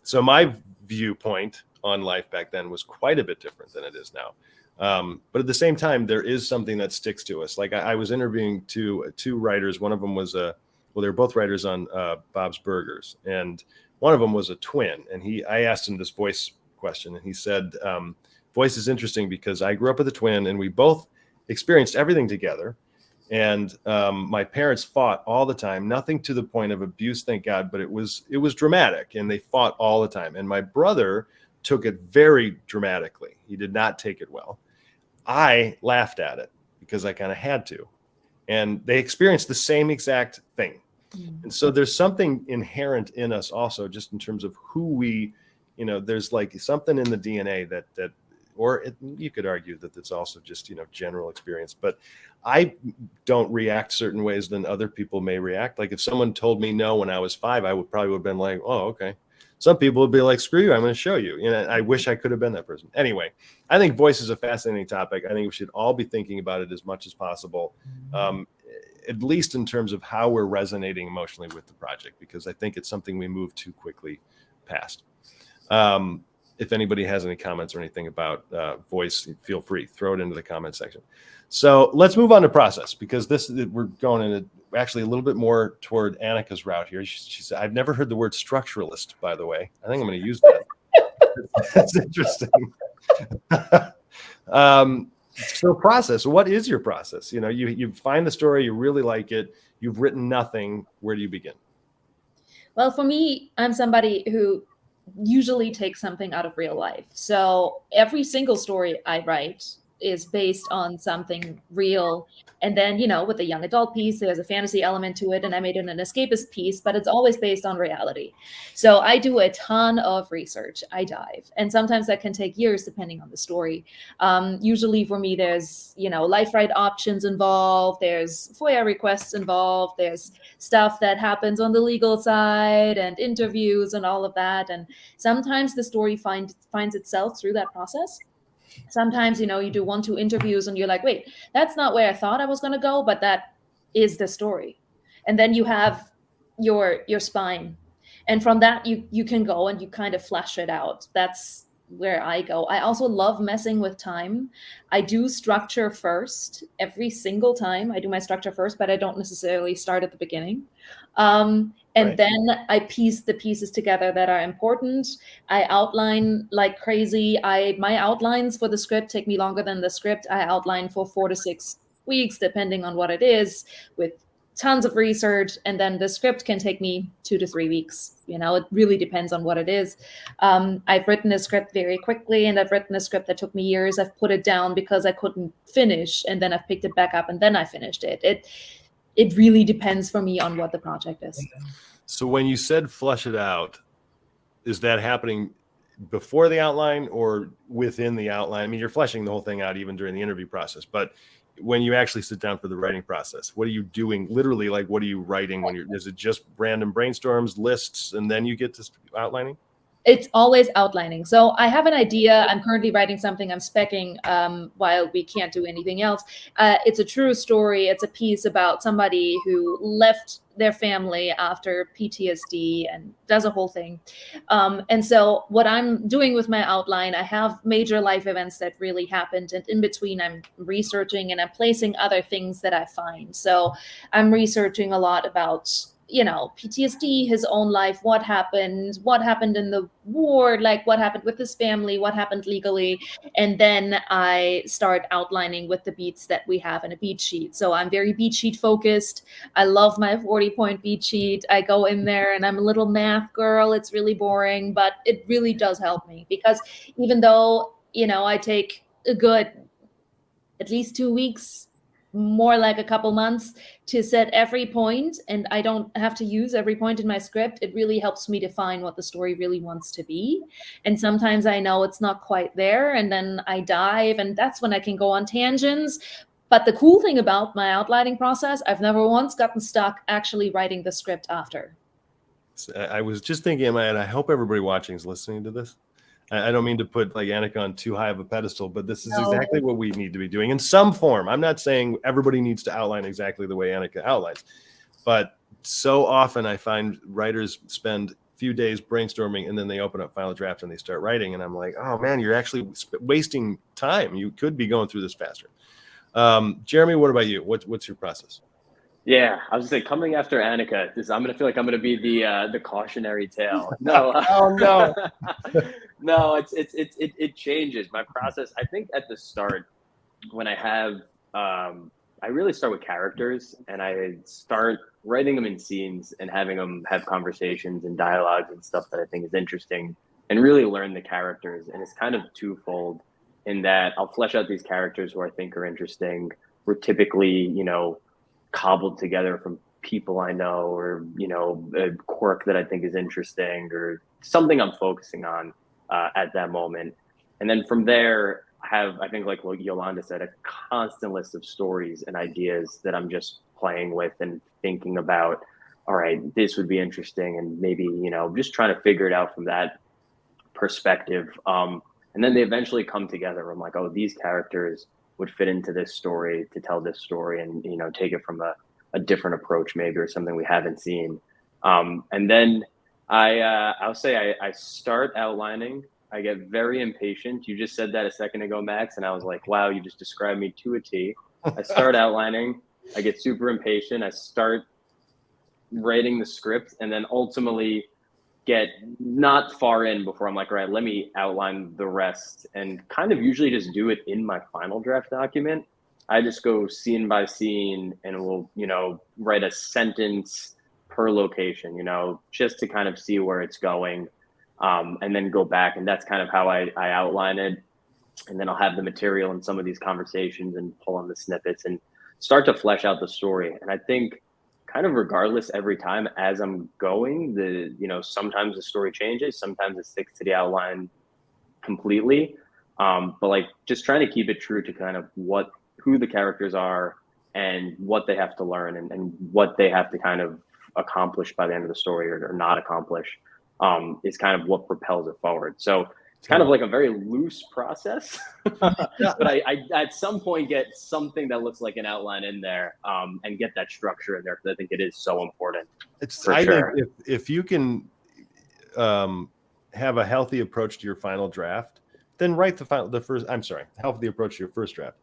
So my viewpoint on life back then was quite a bit different than it is now. But at the same time, there is something that sticks to us. Like I was interviewing two writers. One of them was they were both writers on Bob's Burgers, and one of them was a twin. And I asked him this voice question, and he said, voice is interesting because I grew up with a twin, and we both experienced everything together. And my parents fought all the time, nothing to the point of abuse, thank God, but it was dramatic, and they fought all the time. And my brother took it very dramatically. He did not take it well. I laughed at it because I kind of had to. And they experienced the same exact thing. And so there's something inherent in us also, just in terms of who we, there's like something in the DNA that you could argue that it's also just, general experience. But I don't react certain ways than other people may react. Like if someone told me no when I was 5, I would have been like, oh, okay. Some people would be like, screw you, I'm going to show you. I wish I could have been that person. Anyway, I think voice is a fascinating topic. I think we should all be thinking about it as much as possible, at least in terms of how we're resonating emotionally with the project, because I think it's something we move too quickly past. If anybody has any comments or anything about voice, feel free, throw it into the comment section. So let's move on to process, because we're going in actually a little bit more toward Annika's route here. She said, I've never heard the word structuralist, by the way. I think I'm going to use that. That's interesting. So process, what is your process? You find the story, you really like it, you've written nothing. Where do you begin? Well, for me, I'm somebody who usually takes something out of real life. So every single story I write is based on something real. And then, with the young adult piece, there's a fantasy element to it, and I made it an escapist piece, but it's always based on reality. So I do a ton of research. I dive. And sometimes that can take years depending on the story. Usually for me, there's, life right options involved. There's FOIA requests involved. There's stuff that happens on the legal side and interviews and all of that. And sometimes the story finds itself through that process. Sometimes, you do 1-2 interviews and you're like, wait, that's not where I thought I was going to go, but that is the story. And then you have your spine. And from that, you can go and you kind of flesh it out. That's where I go. I also love messing with time. I do structure first every single time. I do my structure first, but I don't necessarily start at the beginning. And then I piece the pieces together that are important. I outline like crazy. My outlines for the script take me longer than the script. I outline for 4 to 6 weeks, depending on what it is, with tons of research. And then the script can take me 2 to 3 weeks. It really depends on what it is. I've written a script very quickly, and I've written a script that took me years. I've put it down because I couldn't finish, and then I've picked it back up, and then I finished it. It really depends for me on what the project is. So when you said flush it out, is that happening before the outline or within the outline? I mean, you're fleshing the whole thing out even during the interview process, but when you actually sit down for the writing process, what are you doing? Literally, like, what are you writing is it just random brainstorms, lists, and then you get to outlining? It's always outlining. So I have an idea. I'm currently writing something. I'm speccing while we can't do anything else. It's a true story. It's a piece about somebody who left their family after PTSD and does a whole thing. And so what I'm doing with my outline, I have major life events that really happened. And in between, I'm researching and I'm placing other things that I find. So I'm researching a lot about PTSD, his own life, what happened in the war, like what happened with his family, what happened legally. And then I start outlining with the beats that we have in a beat sheet. So I'm very beat sheet focused. I love my 40-point beat sheet. I go in there and I'm a little math girl. It's really boring, but it really does help me, because even though, I take a good at least 2 weeks, more like a couple months to set every point, and I don't have to use every point in my script, it really helps me define what the story really wants to be. And sometimes I know it's not quite there, and then I dive, and that's when I can go on tangents. But the cool thing about my outlining process, I've never once gotten stuck actually writing the script after. I was just thinking in my head, I hope everybody watching is listening to this. I don't mean to put like Annika on too high of a pedestal, but this is exactly what we need to be doing in some form. I'm not saying everybody needs to outline exactly the way Annika outlines, but so often I find writers spend a few days brainstorming and then they open up Final Draft and they start writing. And I'm like, oh man, you're actually wasting time. You could be going through this faster. Jeremy, what about you? What's your process? Yeah, I was gonna say, coming after Annika, I'm gonna feel like I'm gonna be the cautionary tale. No, oh no, no, it changes. My process, I think, at the start, when I have, I really start with characters, and I start writing them in scenes and having them have conversations and dialogues and stuff that I think is interesting, and really learn the characters. And it's kind of twofold in that I'll flesh out these characters who I think are interesting. We're typically, cobbled together from people I know, or a quirk that I think is interesting, or something I'm focusing on at that moment. And then from there, I think like what Yolanda said, a constant list of stories and ideas that I'm just playing with and thinking about. All right, this would be interesting, and maybe, just trying to figure it out from that perspective. And then they eventually come together. I'm like, oh, these characters would fit into this story to tell this story, and take it from a different approach maybe, or something we haven't seen. And then I'll say I start outlining. I get very impatient. You just said that a second ago, Max, and I was like, wow, you just described me to a T. I start outlining. I get super impatient. I start writing the script, and then ultimately get not far in before I'm like, all right, let me outline the rest, and kind of usually just do it in my final draft document. I just go scene by scene, and we'll, write a sentence per location, just to kind of see where it's going. And then go back, and that's kind of how I outline it. And then I'll have the material in some of these conversations and pull on the snippets and start to flesh out the story. And I think kind of regardless every time as I'm going, sometimes the story changes, sometimes it sticks to the outline completely. But like just trying to keep it true to kind of who the characters are and what they have to learn, and what they have to kind of accomplish by the end of the story, or not accomplish. Is kind of what propels it forward. So it's kind of like a very loose process, but I at some point get something that looks like an outline in there, and get that structure in there, because I think it is so important. I think if you can have a healthy approach to your final draft, then write healthy approach to your first draft.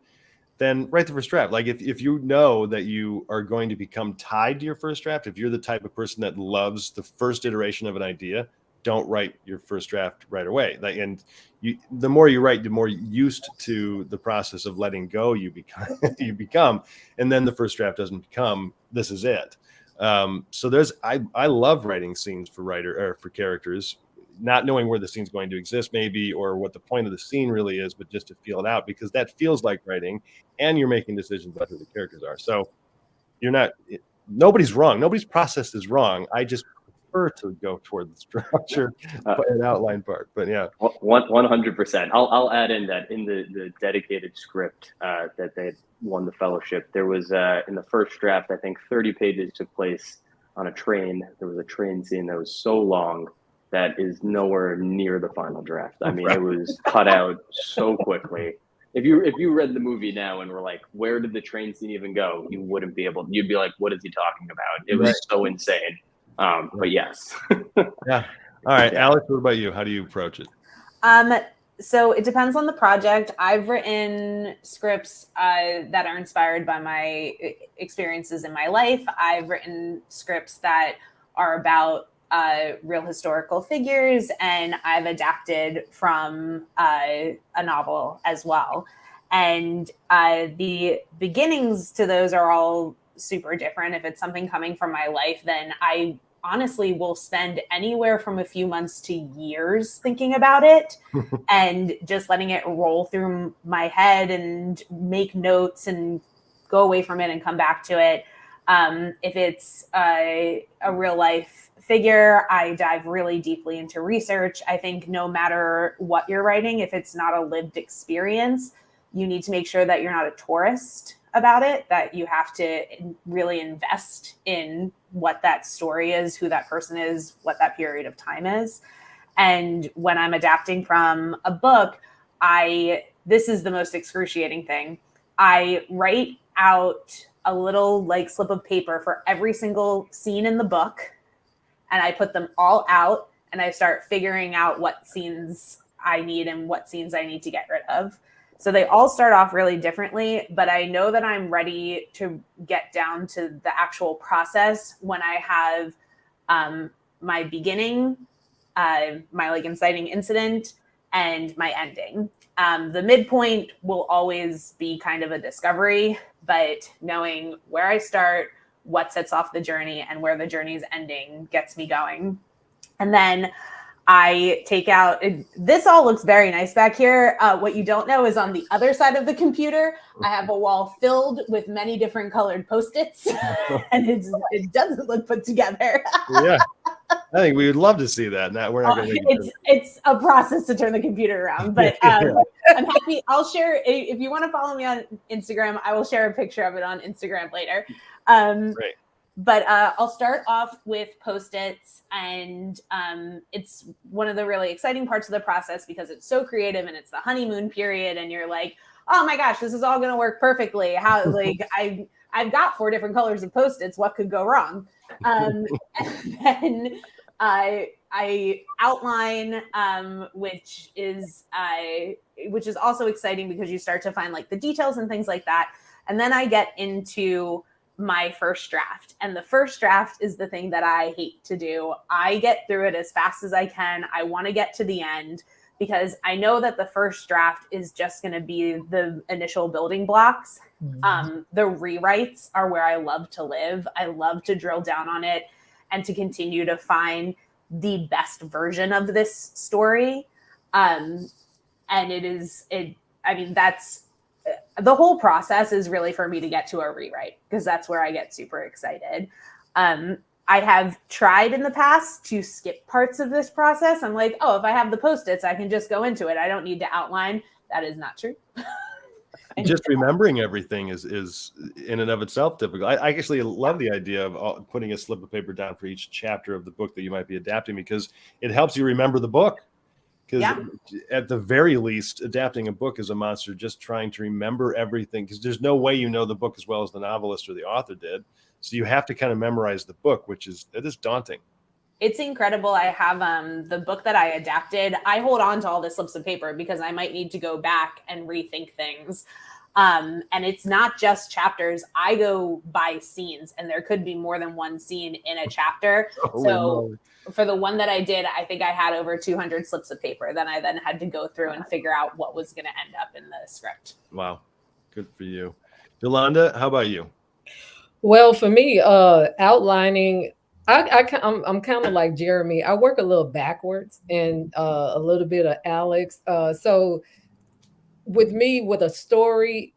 Then write the first draft. Like if you know that you are going to become tied to your first draft, if you're the type of person that loves the first iteration of an idea, don't write your first draft right away. The more you write, the more used to the process of letting go you become, and then the first draft doesn't become, this is it. So I love writing scenes for characters, not knowing where the scene's going to exist maybe, or what the point of the scene really is, but just to feel it out, because that feels like writing, and you're making decisions about who the characters are. So nobody's wrong. Nobody's process is wrong. I just prefer to go toward the structure and outline part, but yeah. 100%. I'll add in that in the dedicated script that they won the fellowship, there was in the first draft, I think 30 pages took place on a train. There was a train scene that was so long that is nowhere near the final draft. I mean, It was cut out so quickly. If you read the movie now and were like, where did the train scene even go? You wouldn't be able. You'd be like, what is he talking about? It was so insane. But yes. Yeah. All right, yeah. Alex, what about you? How do you approach it? So it depends on the project. I've written scripts that are inspired by my experiences in my life. I've written scripts that are about real historical figures, and I've adapted from a novel as well. And the beginnings to those are all super different. If it's something coming from my life, then I honestly will spend anywhere from a few months to years thinking about it and just letting it roll through my head and make notes and go away from it and come back to it. If it's a real life figure, I dive really deeply into research. I think no matter what you're writing, if it's not a lived experience, you need to make sure that you're not a tourist about it, that you have to really invest in what that story is, who that person is, what that period of time is. And when I'm adapting from a book, this is the most excruciating thing. I write out a little slip of paper for every single scene in the book, and I put them all out, and I start figuring out what scenes I need and what scenes I need to get rid of. So they all start off really differently, but I know that I'm ready to get down to the actual process when I have my beginning, my inciting incident, and my ending. The midpoint will always be kind of a discovery, but knowing where I start, what sets off the journey, and where the journey's ending gets me going. And then I take out, this all looks very nice back here. What you don't know is on the other side of the computer, I have a wall filled with many different colored Post-its, and it doesn't look put together. Yeah. I think we would love to see that. Now we're not going to. It's a process to turn the computer around, but Yeah. I'm happy. I'll share if you want to follow me on Instagram. I will share a picture of it on Instagram later. Great. But I'll start off with Post-its, and it's one of the really exciting parts of the process because it's so creative and it's the honeymoon period, and you're like, oh my gosh, this is all going to work perfectly. How like I've got 4 different colors of Post-its. What could go wrong? And then I outline, which is also exciting because you start to find like the details and things like that. And then I get into my first draft. And the first draft is the thing that I hate to do. I get through it as fast as I can. I want to get to the end because I know that the first draft is just going to be the initial building blocks. The rewrites are where I love to live. I love to drill down on it and to continue to find the best version of this story. And that's the whole process is really for me to get to a rewrite because that's where I get super excited. I have tried in the past to skip parts of this process. I'm like, oh, if I have the Post-its, I can just go into it. I don't need to outline. That is not true. Just remembering everything is in and of itself difficult. I actually love the idea of putting a slip of paper down for each chapter of the book that you might be adapting because it helps you remember the book. Because at the very least, adapting a book is a monster just trying to remember everything because there's no way you know the book as well as the novelist or the author did. So you have to kind of memorize the book, it is daunting. It's incredible. I have the book that I adapted. I hold on to all the slips of paper because I might need to go back and rethink things. And it's not just chapters. I go by scenes, and there could be more than one scene in a chapter. For the one that I did, I think I had over 200 slips of paper. Then I had to go through and figure out what was going to end up in the script. Wow. Good for you. Yolanda, how about you? Well, for me, outlining, I'm kind of like Jeremy. I work a little backwards and a little bit of Alex. So with me, with a story,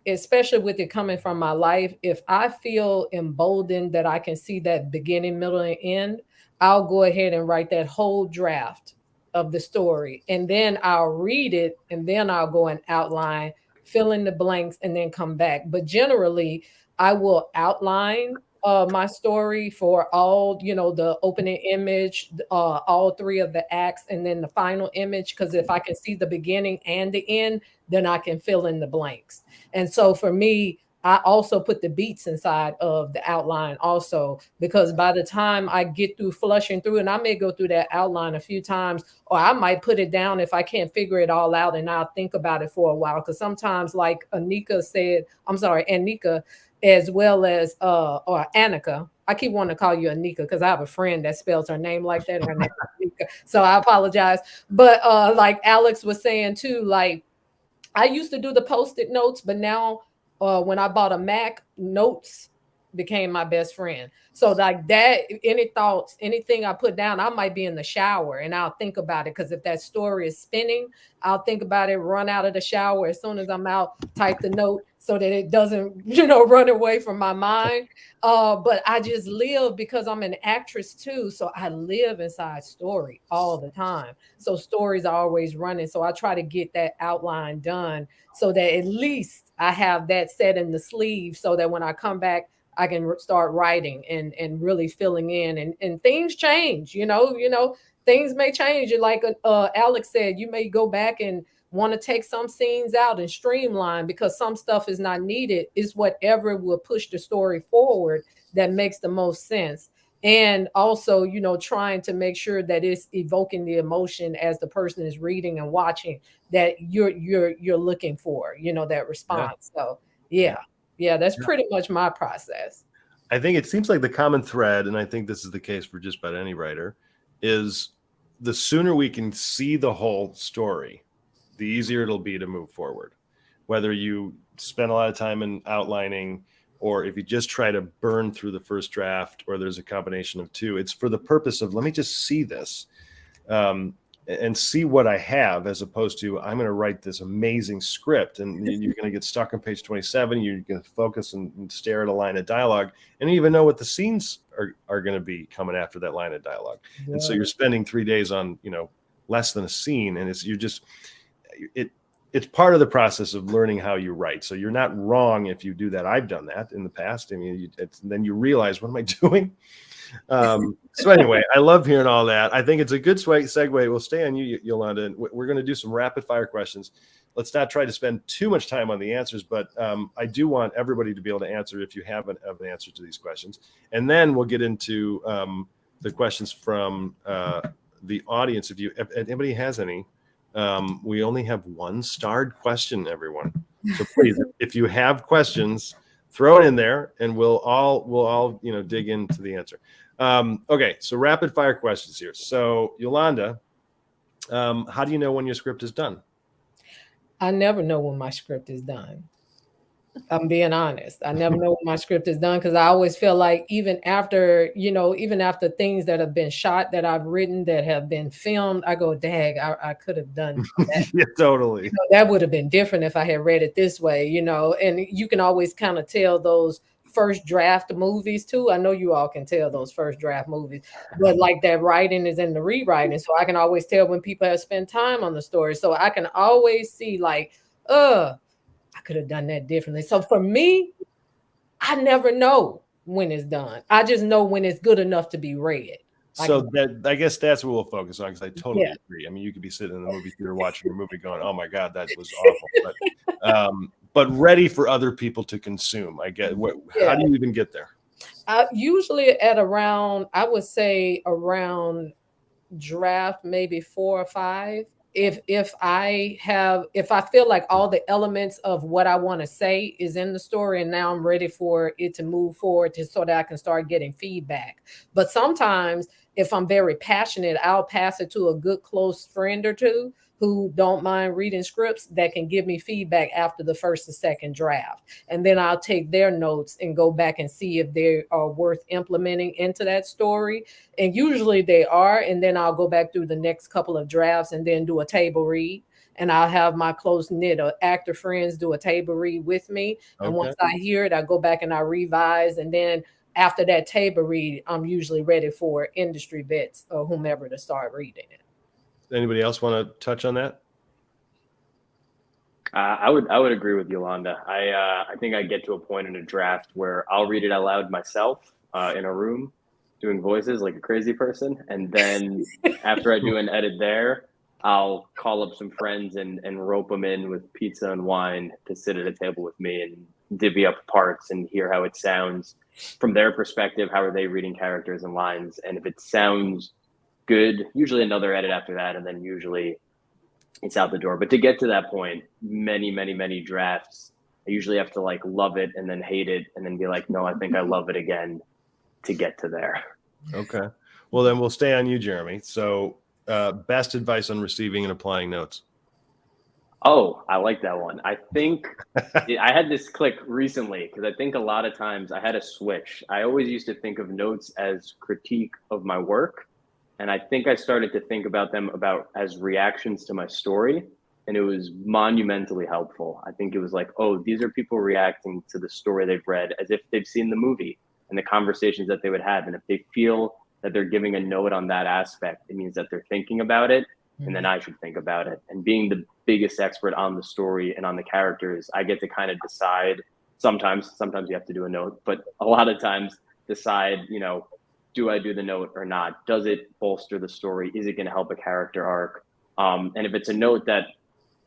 especially with it coming from my life, if I feel emboldened that I can see that beginning, middle, and end, I'll go ahead and write that whole draft of the story. And then I'll read it, and then I'll go and outline, fill in the blanks, and then come back. But generally, I will outline my story for all, the opening image, all 3 of the acts, and then the final image. Because if I can see the beginning and the end, then I can fill in the blanks. And so for me, I also put the beats inside of the outline also, because by the time I get through flushing through, and I may go through that outline a few times, or I might put it down if I can't figure it all out, and I'll think about it for a while. Because sometimes, like Anika, as well as or Annika. I keep wanting to call you Anika because I have a friend that spells her name like that. Her name is Anika, so I apologize. But like Alex was saying too, like I used to do the Post-it notes, but now when I bought a Mac, notes became my best friend. So like that, any thoughts, anything I put down, I might be in the shower and I'll think about it. Because if that story is spinning, I'll think about it, run out of the shower. As soon as I'm out, type the note so that it doesn't, run away from my mind. But I just live because I'm an actress too. So I live inside story all the time. So stories are always running. So I try to get that outline done so that at least I have that set in the sleeve so that when I come back, I can start writing and really filling in and things change, things may change. And like Alex said, you may go back and want to take some scenes out and streamline because some stuff is not needed. It's whatever will push the story forward that makes the most sense. And also, trying to make sure that it's evoking the emotion as the person is reading and watching that you're looking for, that response. Yeah. So yeah, that's pretty much my process. I think it seems like the common thread, and I think this is the case for just about any writer, is the sooner we can see the whole story, the easier it'll be to move forward. Whether you spend a lot of time in outlining, or if you just try to burn through the first draft, or there's a combination of 2, it's for the purpose of, let me just see this. and see what I have, as opposed to I'm going to write this amazing script and you're going to get stuck on page 27. You're going to focus and stare at a line of dialogue and even know what the scenes are going to be coming after that line of dialogue. Yeah. And so you're spending 3 days on, less than a scene. And it's part of the process of learning how you write. So you're not wrong if you do that. I've done that in the past. I mean, then you realize, what am I doing? So anyway, I love hearing all that. I think it's a good segue. We'll stay on you, Yolanda, and we're going to do some rapid fire questions. Let's not try to spend too much time on the answers, but I do want everybody to be able to answer if you have an answer to these questions. And then we'll get into the questions from the audience. If anybody has any, we only have one starred question, everyone. So please, if you have questions, throw it in there and we'll all dig into the answer. Okay, so rapid fire questions here. So Yolanda, how do you know when your script is done? I never know when my script is done. I'm being honest. I never know when my script is done, because I always feel like even after things that have been shot, that I've written, that have been filmed, I go, dag, I could have done that. Yeah, totally. That would have been different if I had read it this way, and you can always kind of tell those first draft movies too. I know you all can tell those first draft movies, but like that writing is in the rewriting. So I can always tell when people have spent time on the story. So I can always see like, I could have done that differently. So for me, I never know when it's done. I just know when it's good enough to be read. So I guess that's what we'll focus on, because I totally agree. I mean, you could be sitting in the movie theater watching your movie going, oh my God, that was awful. But ready for other people to consume. I get how do you even get there? Usually at around, I would say around draft, maybe 4 or 5. If I feel like all the elements of what I want to say is in the story, and now I'm ready for it to move forward, so that I can start getting feedback. But sometimes if I'm very passionate, I'll pass it to a good close friend or two who don't mind reading scripts, that can give me feedback after the first or second draft. And then I'll take their notes and go back and see if they are worth implementing into that story. And usually they are. And then I'll go back through the next couple of drafts and then do a table read. And I'll have my close knit actor friends do a table read with me. Okay. And once I hear it, I go back and I revise. And then after that table read, I'm usually ready for industry vets or whomever to start reading it. Anybody else want to touch on that? I would agree with Yolanda. I think I get to a point in a draft where I'll read it out loud myself in a room, doing voices like a crazy person, and then after I do an edit there, I'll call up some friends and rope them in with pizza and wine to sit at a table with me and divvy up parts and hear how it sounds from their perspective. How are they reading characters and lines? And if it sounds good, usually another edit after that, and then usually it's out the door. But to get to that point, many drafts, I usually have to like love it and then hate it and then be like, no, I think I love it again to get to there. Okay. Well, then we'll stay on you, Jeremy. So best advice on receiving and applying notes. Oh, I like that one. I think I had this click recently, because I think a lot of times I had a switch. I always used to think of notes as critique of my work. And I think I started to think about them as reactions to my story. And it was monumentally helpful. I think it was like, oh, these are people reacting to the story they've read as if they've seen the movie and the conversations that they would have. And if they feel that they're giving a note on that aspect, it means that they're thinking about it. And then I should think about it. And being the biggest expert on the story and on the characters, I get to kind of decide. Sometimes you have to do a note, but a lot of times decide, do I do the note or not? Does it bolster the story? Is it going to help a character arc? And if it's a note that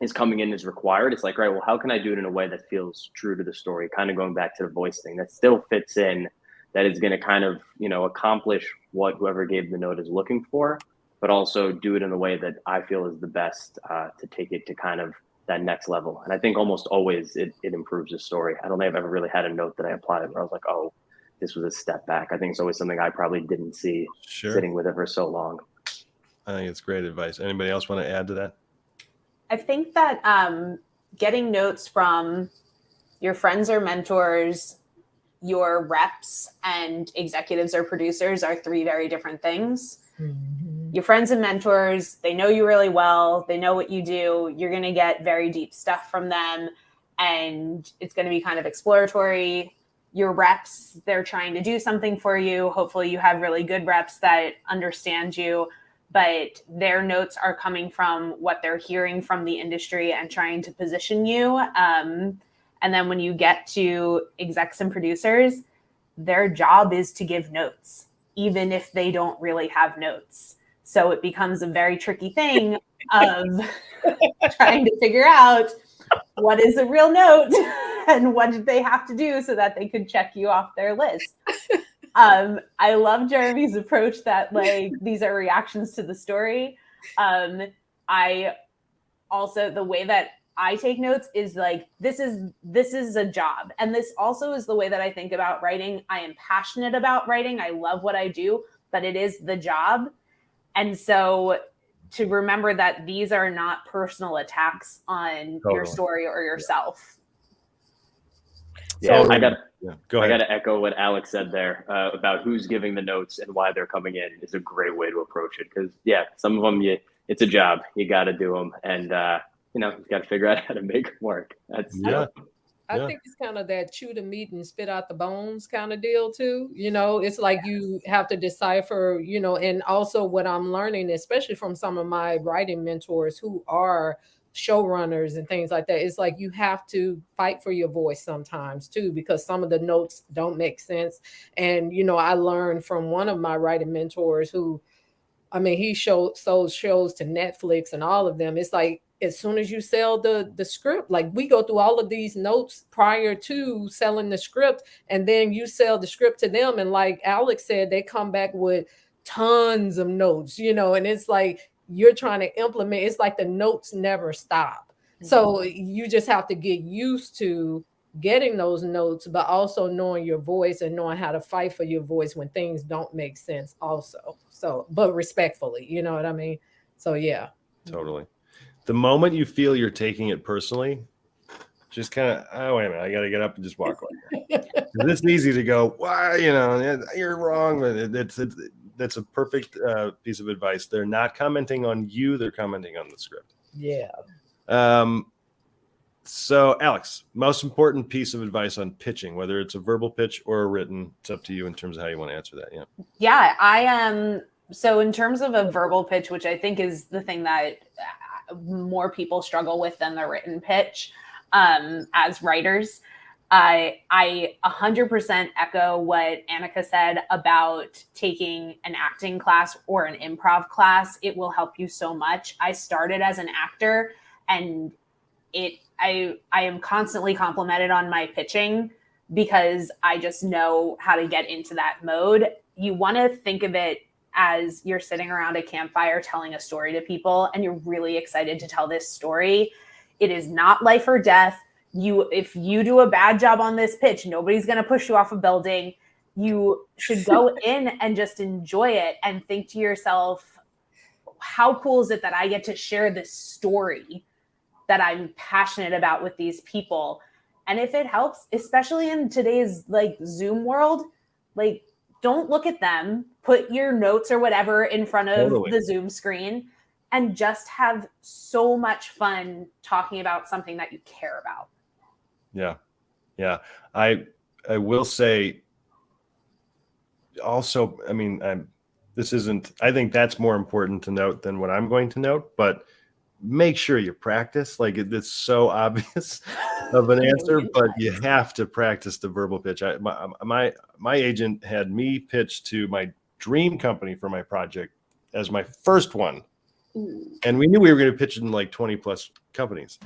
is coming in as required, it's like, right, well, how can I do it in a way that feels true to the story? Kind of going back to the voice thing that still fits in, that is going to kind of, accomplish what whoever gave the note is looking for, but also do it in a way that I feel is the best to take it to kind of that next level. And I think almost always it improves the story. I don't think I've ever really had a note that I applied where I was like, oh, this was a step back. I think it's always something I probably didn't see sitting with it for so long. I think it's great advice. Anybody else want to add to that? I think that getting notes from your friends or mentors, your reps and executives or producers are 3 very different things. Mm-hmm. Your friends and mentors, they know you really well. They know what you do. You're going to get very deep stuff from them. And it's going to be kind of exploratory. Your reps, they're trying to do something for you. Hopefully you have really good reps that understand you, but their notes are coming from what they're hearing from the industry and trying to position you. And then when you get to execs and producers, their job is to give notes, even if they don't really have notes. So it becomes a very tricky thing of trying to figure out what is a real note and what did they have to do so that they could check you off their list. I love Jeremy's approach that like these are reactions to the story. I also, the way that I take notes is like, this is a job. And this also is the way that I think about writing. I am passionate about writing. I love what I do, but it is the job. And so to remember that these are not personal attacks on your story or yourself. Yeah, So, I got to echo what Alex said there about who's giving the notes and why they're coming in is a great way to approach it. Because some of them, it's a job. You got to do them, and you've got to figure out how to make it work. I think it's kind of that chew the meat and spit out the bones kind of deal too. It's like you have to decipher, and also what I'm learning, especially from some of my writing mentors who are showrunners and things like that, it's like you have to fight for your voice sometimes too, because some of the notes don't make sense. And, I learned from one of my writing mentors who, he sold shows to Netflix and all of them. It's like, as soon as you sell the script, like we go through all of these notes prior to selling the script, and then you sell the script to them. And like Alex said, they come back with tons of notes, and it's like, you're trying to implement, it's like the notes never stop. So you just have to get used to getting those notes, but also knowing your voice and knowing how to fight for your voice when things don't make sense also. So, but respectfully, you know what I mean? So yeah. Totally. The moment you feel you're taking it personally, just kind of, oh, wait a minute, I got to get up and just walk away. It's easy to go, why, you're wrong. That's a perfect piece of advice. They're not commenting on you. They're commenting on the script. Yeah. So Alex, most important piece of advice on pitching, whether it's a verbal pitch or a written, it's up to you in terms of how you want to answer that. Yeah, I am. So in terms of a verbal pitch, which I think is the thing that more people struggle with than the written pitch as writers, I 100% echo what Annika said about taking an acting class or an improv class. It will help you so much. I started as an actor, and I am constantly complimented on my pitching because I just know how to get into that mode. You want to think of it as you're sitting around a campfire telling a story to people, and you're really excited to tell this story. It is not life or death. If you do a bad job on this pitch, nobody's going to push you off a building. You should go in and just enjoy it and think to yourself, how cool is it that I get to share this story that I'm passionate about with these people? And if it helps, especially in today's like Zoom world, like don't look at them, put your notes or whatever in front of the Zoom screen and just have so much fun talking about something that you care about. Yeah. I will say also, I think that's more important to note than what I'm going to note, but make sure you practice. Like it's so obvious of an answer, but you have to practice the verbal pitch. My agent had me pitch to my dream company for my project as my first one. And we knew we were going to pitch in like 20 plus companies.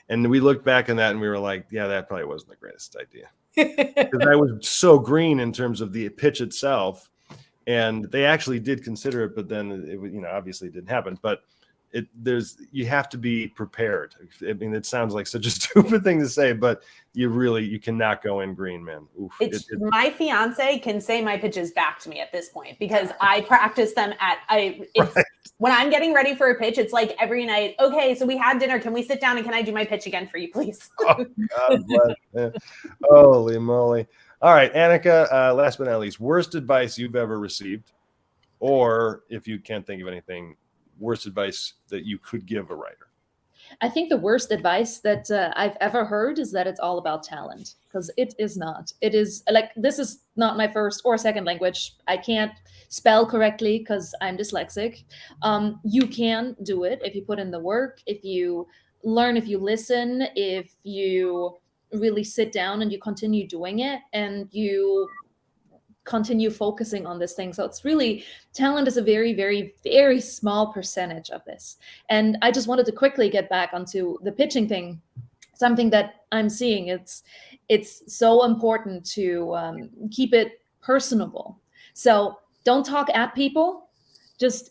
And we looked back on that and we were like, yeah, that probably wasn't the greatest idea. Because I was so green in terms of the pitch itself. And they actually did consider it, but then it obviously didn't happen. But you have to be prepared. I mean, it sounds like such a stupid thing to say, but you cannot go in green, man. Oof. My fiance can say my pitches back to me at this point because I practice them when I'm getting ready for a pitch. It's like every night. Okay, so we had dinner. Can we sit down and can I do my pitch again for you, please? Oh, God bless. Holy moly! All right, Annika. Last but not least, worst advice you've ever received. Or if you can't think of anything, worst advice that you could give a writer? I think the worst advice that I've ever heard is that it's all about talent, because it is not. It is like, this is not my first or second language. I can't spell correctly because I'm dyslexic. You can do it if you put in the work, if you learn, if you listen, if you really sit down and you continue doing it and you continue focusing on this thing. So it's really, talent is a very, very, very small percentage of this. And I just wanted to quickly get back onto the pitching thing. Something that I'm seeing, it's so important to keep it personable. So don't talk at people, just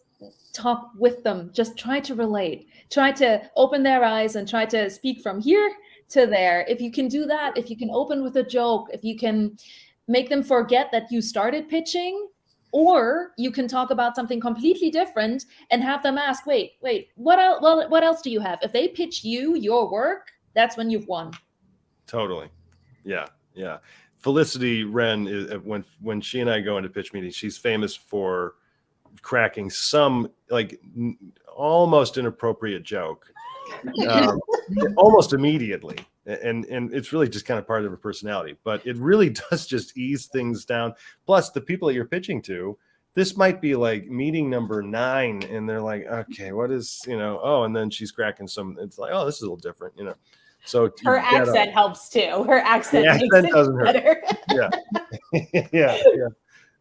talk with them. Just try to relate, try to open their eyes and try to speak from here to there. If you can do that, if you can open with a joke, if you can make them forget that you started pitching, or you can talk about something completely different and have them ask, wait, what else? Well, what else do you have? If they pitch you your work, that's when you've won. Totally. Yeah. Felicity Wren is, when she and I go into pitch meetings, she's famous for cracking some like almost inappropriate joke almost immediately. And it's really just kind of part of her personality, but it really does just ease things down. Plus, the people that you're pitching to, this might be like meeting number 9, and they're like, okay, what is, oh, and then she's cracking some, it's like, oh, this is a little different, So her accent helps too. Her accent makes it doesn't better.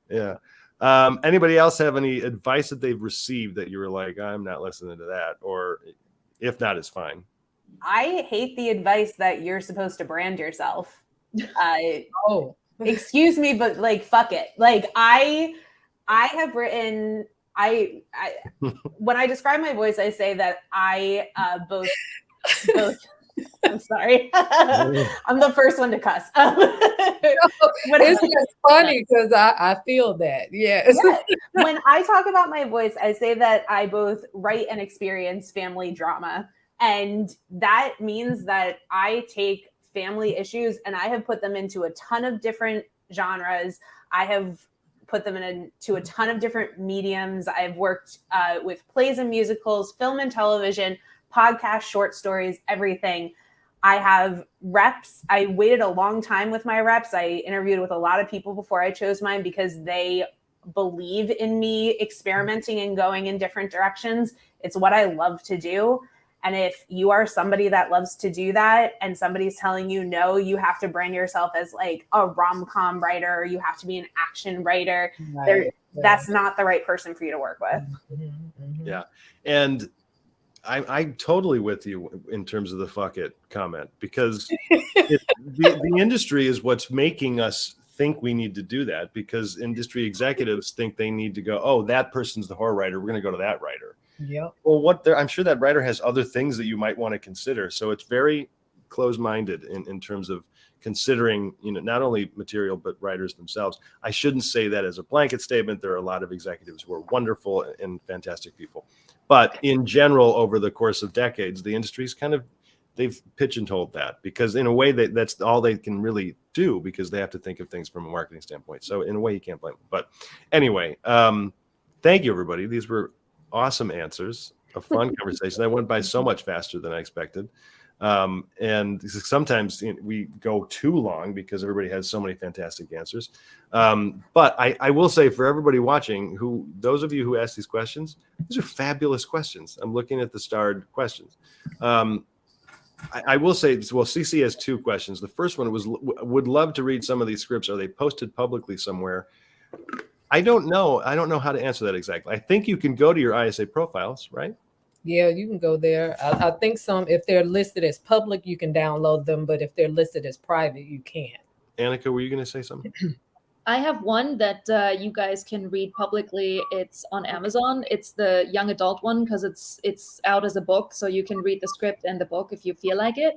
Yeah. Anybody else have any advice that they've received that you were like, I'm not listening to that, or if not, it's fine? I hate the advice that you're supposed to brand yourself. Excuse me, but like, fuck it. Like I have written, when I describe my voice, I say that I both I'm sorry. I'm the first one to cuss. It's just funny because I feel that. Yes. Yeah. When I talk about my voice, I say that I both write and experience family drama. And that means that I take family issues and I have put them into a ton of different genres. I have put them into a ton of different mediums. I've worked with plays and musicals, film and television, podcasts, short stories, everything. I have reps. I waited a long time with my reps. I interviewed with a lot of people before I chose mine because they believe in me experimenting and going in different directions. It's what I love to do. And if you are somebody that loves to do that and somebody's telling you, no, you have to brand yourself as like a rom-com writer, or you have to be an action writer, that's not the right person for you to work with. Yeah. And I'm totally with you in terms of the fuck it comment, because the industry is what's making us think we need to do that, because industry executives think they need to go, oh, that person's the horror writer, we're going to go to that writer. Yeah. Well, I'm sure that writer has other things that you might want to consider. So it's very closed-minded in terms of considering, not only material, but writers themselves. I shouldn't say that as a blanket statement. There are a lot of executives who are wonderful and fantastic people. But in general, over the course of decades, the industry's they've pigeonholed that, because in a way that's all they can really do, because they have to think of things from a marketing standpoint. So in a way, you can't blame them. But anyway, thank you, everybody. These were awesome answers, a fun conversation. That went by so much faster than I expected. And sometimes we go too long because everybody has so many fantastic answers. But I will say, for everybody watching, those of you who asked these questions, these are fabulous questions. I'm looking at the starred questions. I will say, well, CC has 2 questions. The first one was, would love to read some of these scripts. Are they posted publicly somewhere? I don't know. I don't know how to answer that exactly. I think you can go to your ISA profiles, right? Yeah, you can go there. I think if they're listed as public, you can download them. But if they're listed as private, you can't. Annika, were you going to say something? I have one that you guys can read publicly. It's on Amazon. It's the young adult one because it's out as a book, so you can read the script and the book if you feel like it.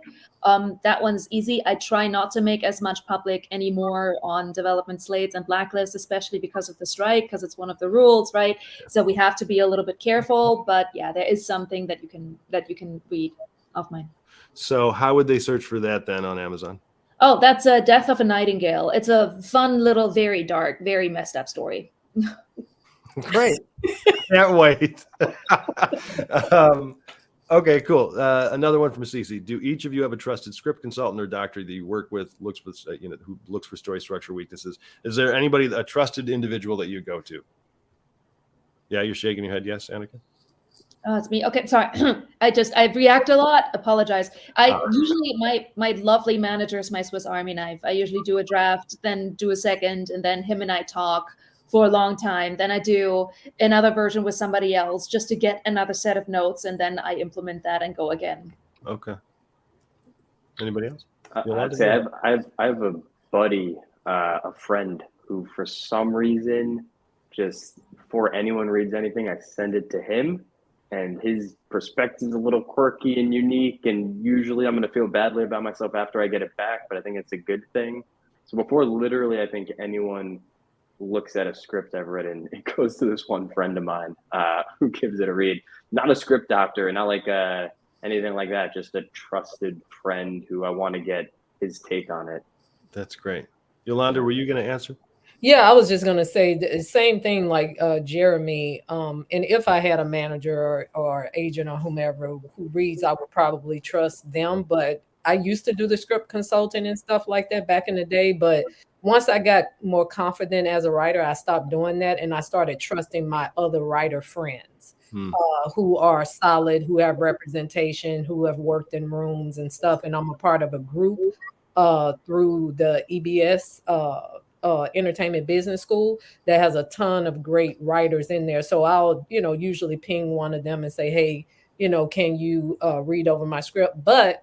That one's easy. I try not to make as much public anymore on development slates and blacklists, especially because of the strike, because it's one of the rules, right? So we have to be a little bit careful. But yeah, there is something that you can read of mine. So how would they search for that then on Amazon? Oh, that's Death of a Nightingale. It's a fun little, very dark, very messed up story. Great. Can't wait. Okay, cool. Another one from Cece. Do each of you have a trusted script consultant or doctor that you work with, who looks for story structure weaknesses? Is there anybody, a trusted individual that you go to? Yeah, you're shaking your head. Yes, Annika? Oh, it's me. Okay, sorry. I react a lot. Apologize. I usually my lovely manager is my Swiss Army knife. I usually do a draft, then do a second, and then him and I talk for a long time. Then I do another version with somebody else just to get another set of notes, and then I implement that and go again. Okay. Anybody else? I'd say I have a buddy, a friend who, for some reason, just before anyone reads anything, I send it to him. And his perspective is a little quirky and unique. And usually I'm going to feel badly about myself after I get it back, but I think it's a good thing. So before literally, I think anyone looks at a script I've written, it goes to this one friend of mine who gives it a read. Not a script doctor, not like anything like that, just a trusted friend who I want to get his take on it. That's great. Yolanda, were you going to answer? Yeah, I was just going to say the same thing like Jeremy. And if I had a manager or agent or whomever who reads, I would probably trust them. But I used to do the script consulting and stuff like that back in the day. But once I got more confident as a writer, I stopped doing that. And I started trusting my other writer friends who are solid, who have representation, who have worked in rooms and stuff. And I'm a part of a group through the EBS Entertainment Business School that has a ton of great writers in there. So I'll, usually ping one of them and say, hey, can you read over my script? But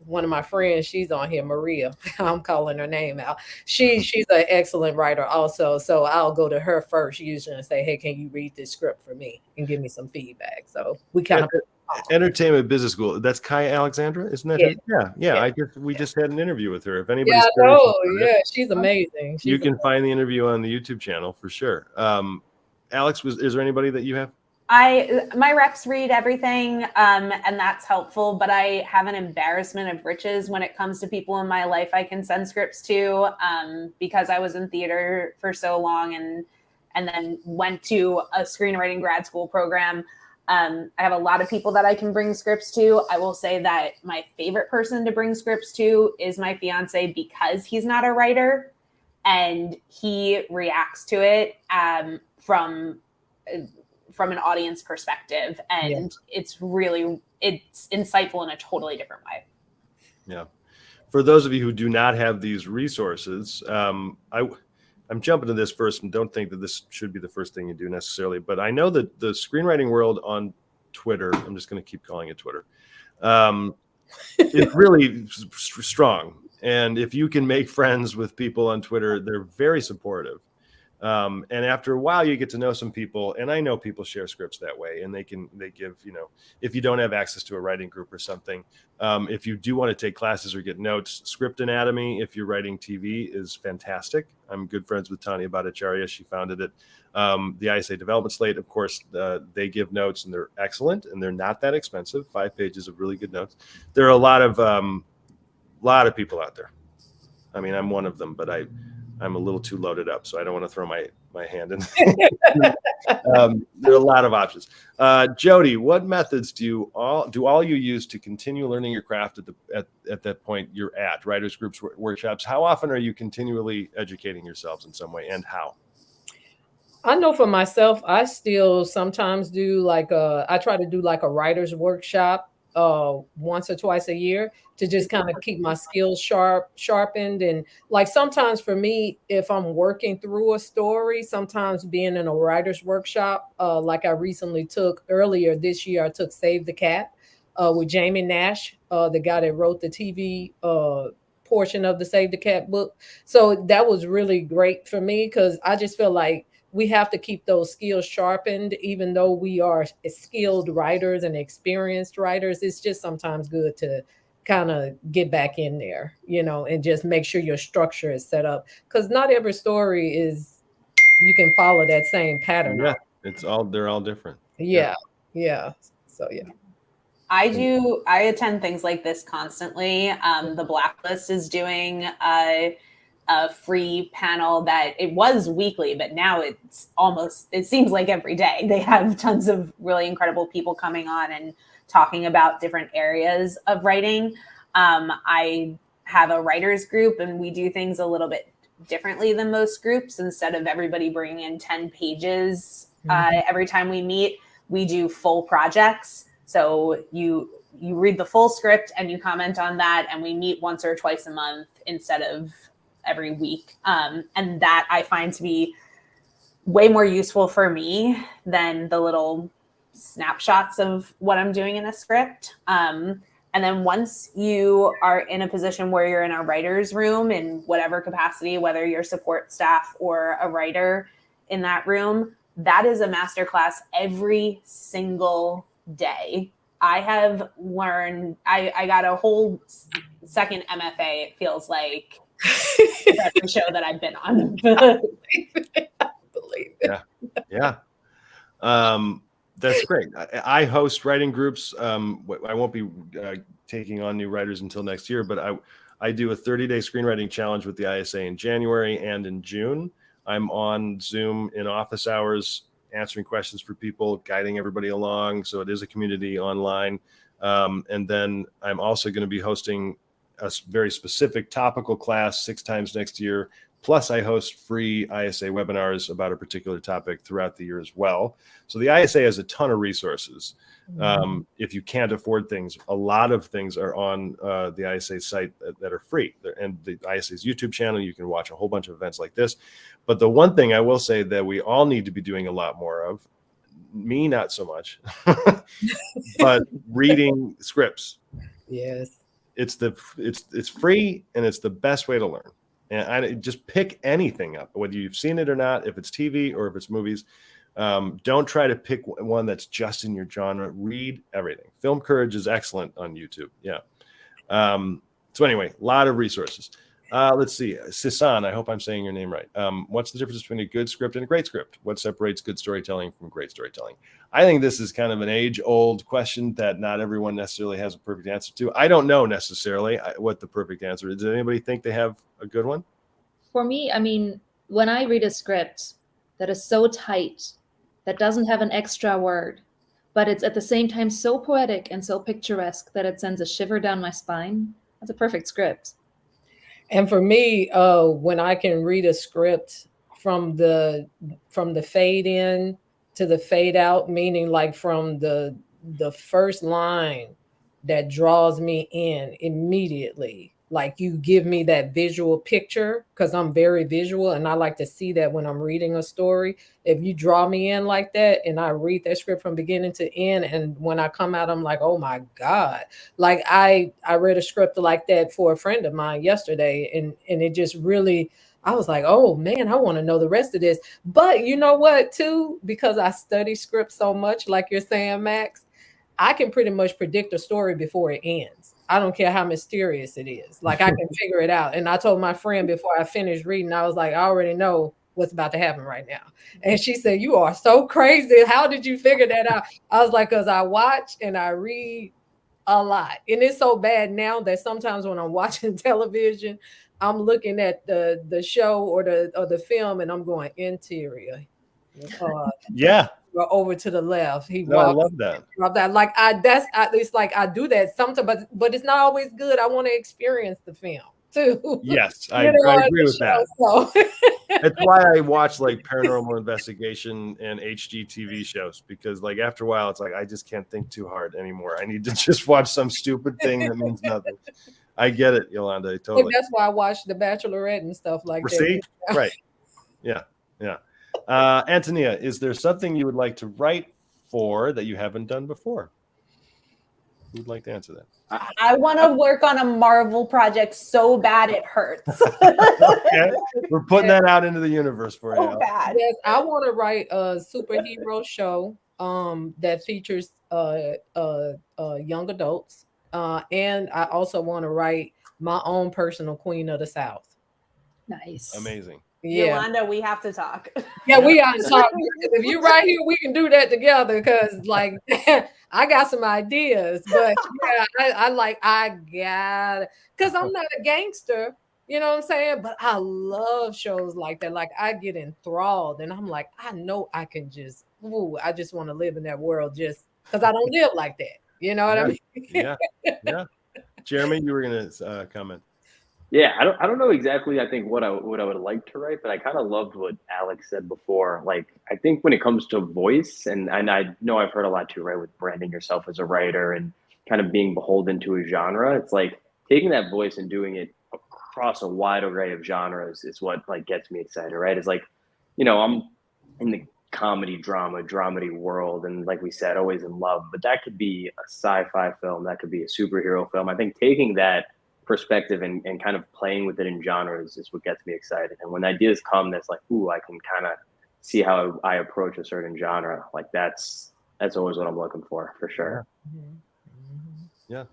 one of my friends, she's on here, Maria, I'm calling her name out. She's an excellent writer also. So I'll go to her first usually and say, hey, can you read this script for me and give me some feedback? So we kind of Entertainment Business School. That's Kaya Alexandra, isn't that? Yeah. Yeah. We just had an interview with her. If anybody's she's amazing. You can find the interview on the YouTube channel for sure. Alex, is there anybody that you have? My reps read everything, and that's helpful, but I have an embarrassment of riches when it comes to people in my life I can send scripts to, because I was in theater for so long and then went to a screenwriting grad school program. I have a lot of people that I can bring scripts to. I will say that my favorite person to bring scripts to is my fiance, because he's not a writer and he reacts to it from an audience perspective. And it's insightful in a totally different way. Yeah. For those of you who do not have these resources, I'm jumping to this first and don't think that this should be the first thing you do necessarily, but I know that the screenwriting world on Twitter, I'm just going to keep calling it Twitter, is really strong. And if you can make friends with people on Twitter, they're very supportive. And after a while, you get to know some people, and I know people share scripts that way, and they give, if you don't have access to a writing group or something, if you do want to take classes or get notes, Script Anatomy, if you're writing TV, is fantastic. I'm good friends with Tanya Bhattacharya. She founded it. The ISA Development Slate, of course, they give notes, and they're excellent, and they're not that expensive. 5 pages of really good notes. There are a lot of people out there. I mean, I'm one of them, but I'm a little too loaded up, so I don't want to throw my hand in. There are a lot of options. Jody, what methods do all you use to continue learning your craft at that point you're at? Writers groups, workshops. How often are you continually educating yourselves in some way, and how? I know for myself, I still sometimes do I try to do like a writer's workshop once or twice a year to just kind of keep my skills sharpened. And like sometimes for me, if I'm working through a story, sometimes being in a writer's workshop, like I recently took earlier this year, I took Save the Cat with Jamie Nash, the guy that wrote the TV portion of the Save the Cat book. So that was really great for me because I just feel like we have to keep those skills sharpened, even though we are skilled writers and experienced writers. It's just sometimes good to kind of get back in there, and just make sure your structure is set up. Because not every story you can follow that same pattern. Yeah, they're all different. Yeah. So yeah. I attend things like this constantly. The Blacklist is doing a free panel that it was weekly, but now it seems like every day. They have tons of really incredible people coming on and talking about different areas of writing. I have a writers group, and we do things a little bit differently than most groups. Instead of everybody bringing in 10 pages every time we meet, we do full projects. So you read the full script and you comment on that, and we meet once or twice a month instead of every week. And that I find to be way more useful for me than the little snapshots of what I'm doing in a script. And then once you are in a position where you're in a writer's room in whatever capacity, whether you're support staff or a writer in that room, that is a masterclass every single day. I have learned, I got a whole second MFA, it feels like, every show that I've been on. I believe it. Yeah. That's great. I host writing groups. I won't be taking on new writers until next year, but I do a 30-day screenwriting challenge with the ISA in January and in June. I'm on Zoom in office hours, answering questions for people, guiding everybody along. So it is a community online. And then I'm also going to be hosting a very specific topical class 6 times next year. Plus, I host free ISA webinars about a particular topic throughout the year as well. So the ISA has a ton of resources. If you can't afford things, a lot of things are on the ISA site that are free. And the ISA's YouTube channel, you can watch a whole bunch of events like this. But the one thing I will say that we all need to be doing a lot more of, me not so much, but reading scripts. Yes. It's free, and it's the best way to learn. And I just pick anything up, whether you've seen it or not, if it's TV or if it's movies. Don't try to pick one that's just in your genre. Read everything. Film Courage is excellent on YouTube. Yeah. So anyway, a lot of resources. Let's see. Sisan, I hope I'm saying your name right. What's the difference between a good script and a great script? What separates good storytelling from great storytelling? I think this is kind of an age-old question that not everyone necessarily has a perfect answer to. I don't know necessarily what the perfect answer is. Does anybody think they have a good one? For me, I mean, when I read a script that is so tight, that doesn't have an extra word, but it's at the same time so poetic and so picturesque that it sends a shiver down my spine, that's a perfect script. And for me, when I can read a script from the fade in to the fade out, meaning like from the first line that draws me in immediately, like you give me that visual picture, because I'm very visual and I like to see that when I'm reading a story. If you draw me in like that and I read that script from beginning to end, and when I come out, I'm like, oh my God. Like I read a script like that for a friend of mine yesterday, and it just really, I was like, oh man, I want to know the rest of this. But you know what, too, because I study scripts so much, like you're saying, Max, I can pretty much predict a story before it ends. I don't care how mysterious it is. Like I can figure it out. And I told my friend before I finished reading, I was like, I already know what's about to happen right now. And she said, you are so crazy. How did you figure that out? I was like, because I watch and I read a lot. And it's so bad now that sometimes when I'm watching television, I'm looking at the show or the film and I'm going interior. Yeah. Over to the left. I love that. Like it's like I do that sometimes, but it's not always good. I want to experience the film too. Yes, I agree with that. So. That's why I watch like Paranormal Investigation and HGTV shows, because like after a while it's like I just can't think too hard anymore. I need to just watch some stupid thing that means nothing. I get it, Yolanda. Totally. Like that's why I watch The Bachelorette and stuff like that. See? Right. Yeah. Antonia, is there something you would like to write for that you haven't done before? Who'd like to answer that? I want to work on a Marvel project so bad it hurts. Okay. We're putting that out into the universe for you. So bad. Yes, I want to write a superhero show that features young adults. And I also want to write my own personal Queen of the South. Nice. Amazing. Yeah. Yolanda, we have to talk. Yeah, we got to talk. If you're right here, we can do that together, because like I got some ideas. But yeah, I got it. Because I'm not a gangster, You know what I'm saying? But I love shows like that. Like I get enthralled and I'm like, I know I can just, ooh, I just want to live in that world just because I don't live like that. You know what I mean? Yeah. Yeah. Jeremy, you were going to comment. Yeah, I don't know exactly. I think what I would like to write, but I kind of loved what Alex said before. Like, I think when it comes to voice, and I know I've heard a lot too, right, with branding yourself as a writer and kind of being beholden to a genre. It's like taking that voice and doing it across a wide array of genres is what like gets me excited, right? It's like, I'm in the comedy, drama, dramedy world, and like we said, always in love. But that could be a sci-fi film, that could be a superhero film. I think taking that perspective and kind of playing with it in genres is what gets me excited. And when ideas come, that's like, ooh, I can kind of see how I approach a certain genre. Like that's always what I'm looking for sure. Yeah.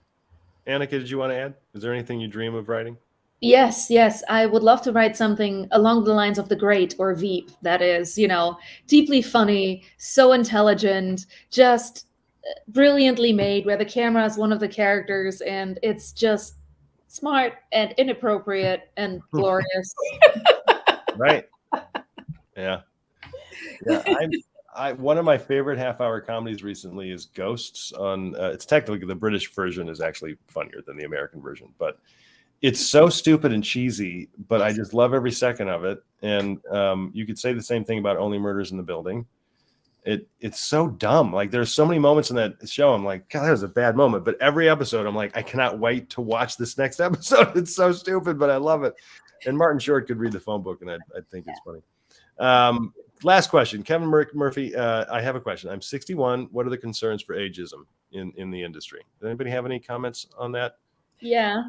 Annika, did you want to add? Is there anything you dream of writing? Yes, I would love to write something along the lines of The Great or Veep that is, deeply funny, so intelligent, just brilliantly made, where the camera is one of the characters and it's just smart and inappropriate and glorious. Right. Yeah. I one of my favorite half-hour comedies recently is Ghosts on it's technically the British version is actually funnier than the American version, but it's so stupid and cheesy, but I just love every second of it. And you could say the same thing about Only Murders in the Building. It's so dumb. Like there's so many moments in that show. I'm like, God, that was a bad moment. But every episode, I'm like, I cannot wait to watch this next episode. It's so stupid, but I love it. And Martin Short could read the phone book, and I think it's funny. Last question, Kevin Murphy. I have a question. I'm 61. What are the concerns for ageism in the industry? Does anybody have any comments on that? Yeah.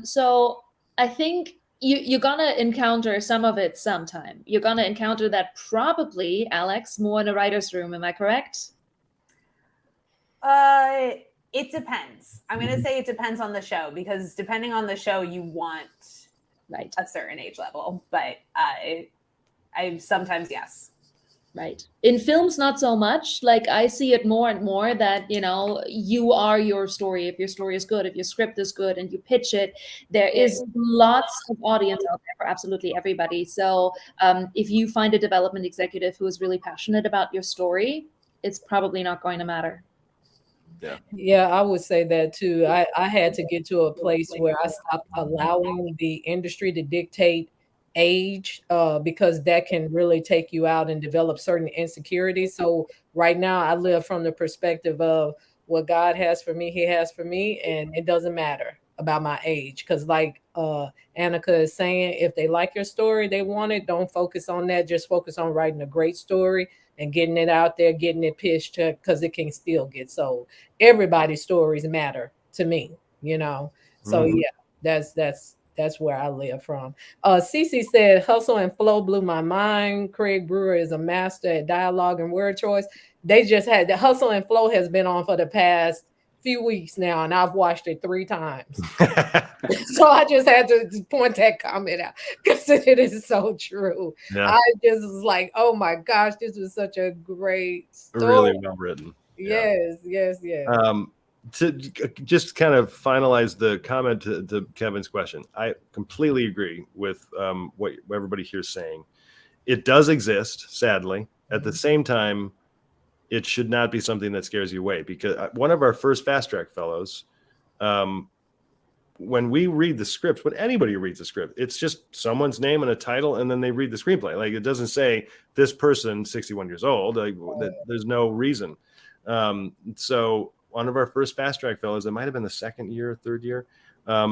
So I think you're gonna encounter some of it sometime. You're gonna encounter that probably, Alex, more in a writer's room. Am I correct? It depends. I'm going to say it depends on the show, because depending on the show, you want Right. a certain age level. But I sometimes, yes. Right. In films, not so much. Like I see it more and more that, you are your story. If your story is good, if your script is good and you pitch it, there is lots of audience out there for absolutely everybody. So if you find a development executive who is really passionate about your story, it's probably not going to matter. Yeah, I would say that too. I had to get to a place where I stopped allowing the industry to dictate age because that can really take you out and develop certain insecurities. So right now I live from the perspective of what God has for me, he has for me, and it doesn't matter about my age. Because like Annika is saying, if they like your story, they want it, don't focus on that. Just focus on writing a great story and getting it out there, getting it pitched, because it can still get sold. Everybody's stories matter to me, So yeah, that's where I live from. Cece said, hustle and flow blew my mind. Craig Brewer is a master at dialogue and word choice. They just had the hustle and flow has been on for the past few weeks now, and I've watched it 3 times. So I just had to point that comment out because it is so true. Yeah. I just was like, oh my gosh, this was such a great story. Really well written. Yes. To just kind of finalize the comment to Kevin's question, I completely agree with what everybody here is saying. It does exist, sadly. At the same time, it should not be something that scares you away, because one of our first fast track fellows, when we read the script, when anybody reads the script, it's just someone's name and a title, and then they read the screenplay. Like it doesn't say this person 61 years old. There's no reason. So one of our first fast track fellows, it might have been the second year, third year.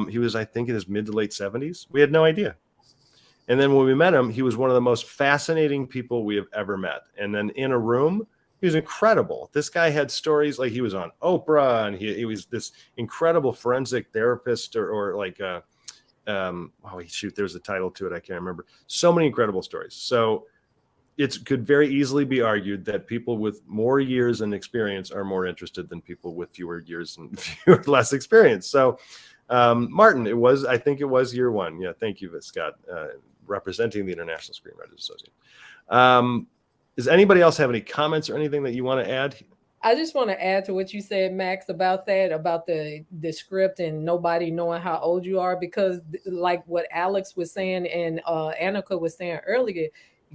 He was, I think, in his mid to late 70s. We had no idea. And then when we met him, he was one of the most fascinating people we have ever met. And then in a room, he was incredible. This guy had stories, like he was on Oprah, and he was this incredible forensic therapist, or like, there's a title to it. I can't remember. So many incredible stories. So it could very easily be argued that people with more years and experience are more interested than people with fewer years and less experience. So, Martin, I think it was year 1. Yeah. Thank you, Scott, representing the International Screenwriters Association. Does anybody else have any comments or anything that you want to add? I just want to add to what you said, Max, about that, about the script and nobody knowing how old you are, because like what Alex was saying and Annika was saying earlier,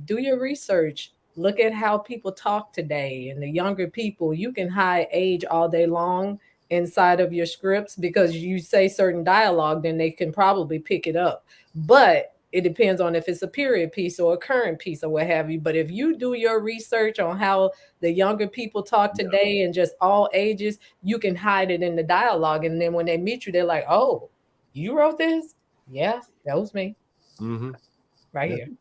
do your research. Look at how people talk today and the younger people. You can hide age all day long inside of your scripts because you say certain dialogue, then they can probably pick it up. But it depends on if it's a period piece or a current piece or what have you. But if you do your research on how the younger people talk today and just all ages, you can hide it in the dialogue. And then when they meet you, they're like, oh, you wrote this? Yeah, that was me. Mm-hmm. Right Yeah, here.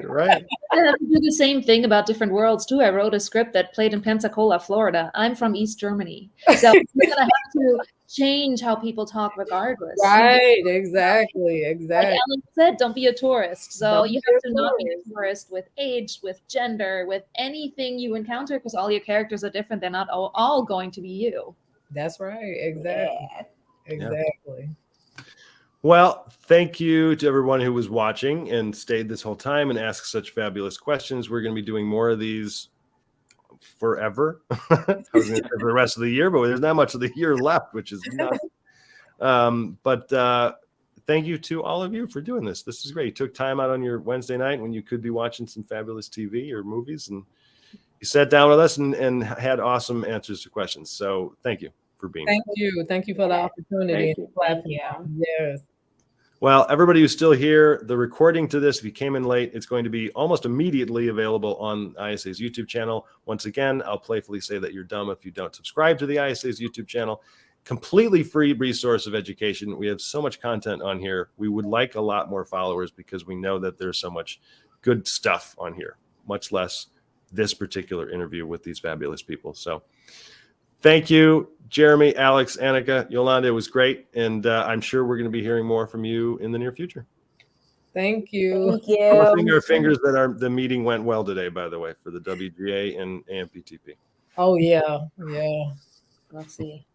Right. I have to do the same thing about different worlds too. I wrote a script that played in Pensacola, Florida. I'm from East Germany, so you're gonna have to change how people talk regardless. Right, exactly. Like Ellen said, don't be a tourist. So Don't you be have a to not be tourist. a tourist with age, with gender, with anything you encounter, because all your characters are different. They're not all going to be you. That's right. Exactly. Yeah. Exactly. Well, thank you to everyone who was watching and stayed this whole time and asked such fabulous questions. We're going to be doing more of these forever. I was going to say for the rest of the year, but there's not much of the year left, which is nuts. But thank you to all of you for doing this. This is great. You took time out on your Wednesday night when you could be watching some fabulous TV or movies, and you sat down with us and had awesome answers to questions. So thank you for being here. Thank you. Thank you for the opportunity. Thank you. Thank you. Yes. Well, everybody who's still here, the recording to this, if you came in late, it's going to be almost immediately available on ISA's YouTube channel. Once again, I'll playfully say that you're dumb if you don't subscribe to the ISA's YouTube channel. Completely free resource of education. We have so much content on here. We would like a lot more followers because we know that there's so much good stuff on here, much less this particular interview with these fabulous people. So thank you, Jeremy, Alex, Annika, Yolanda. It was great. And I'm sure we're going to be hearing more from you in the near future. Thank you. Thank you. Crossing our fingers that the meeting went well today, by the way, for the WGA and AMPTP. Oh, yeah. Yeah. Let's see.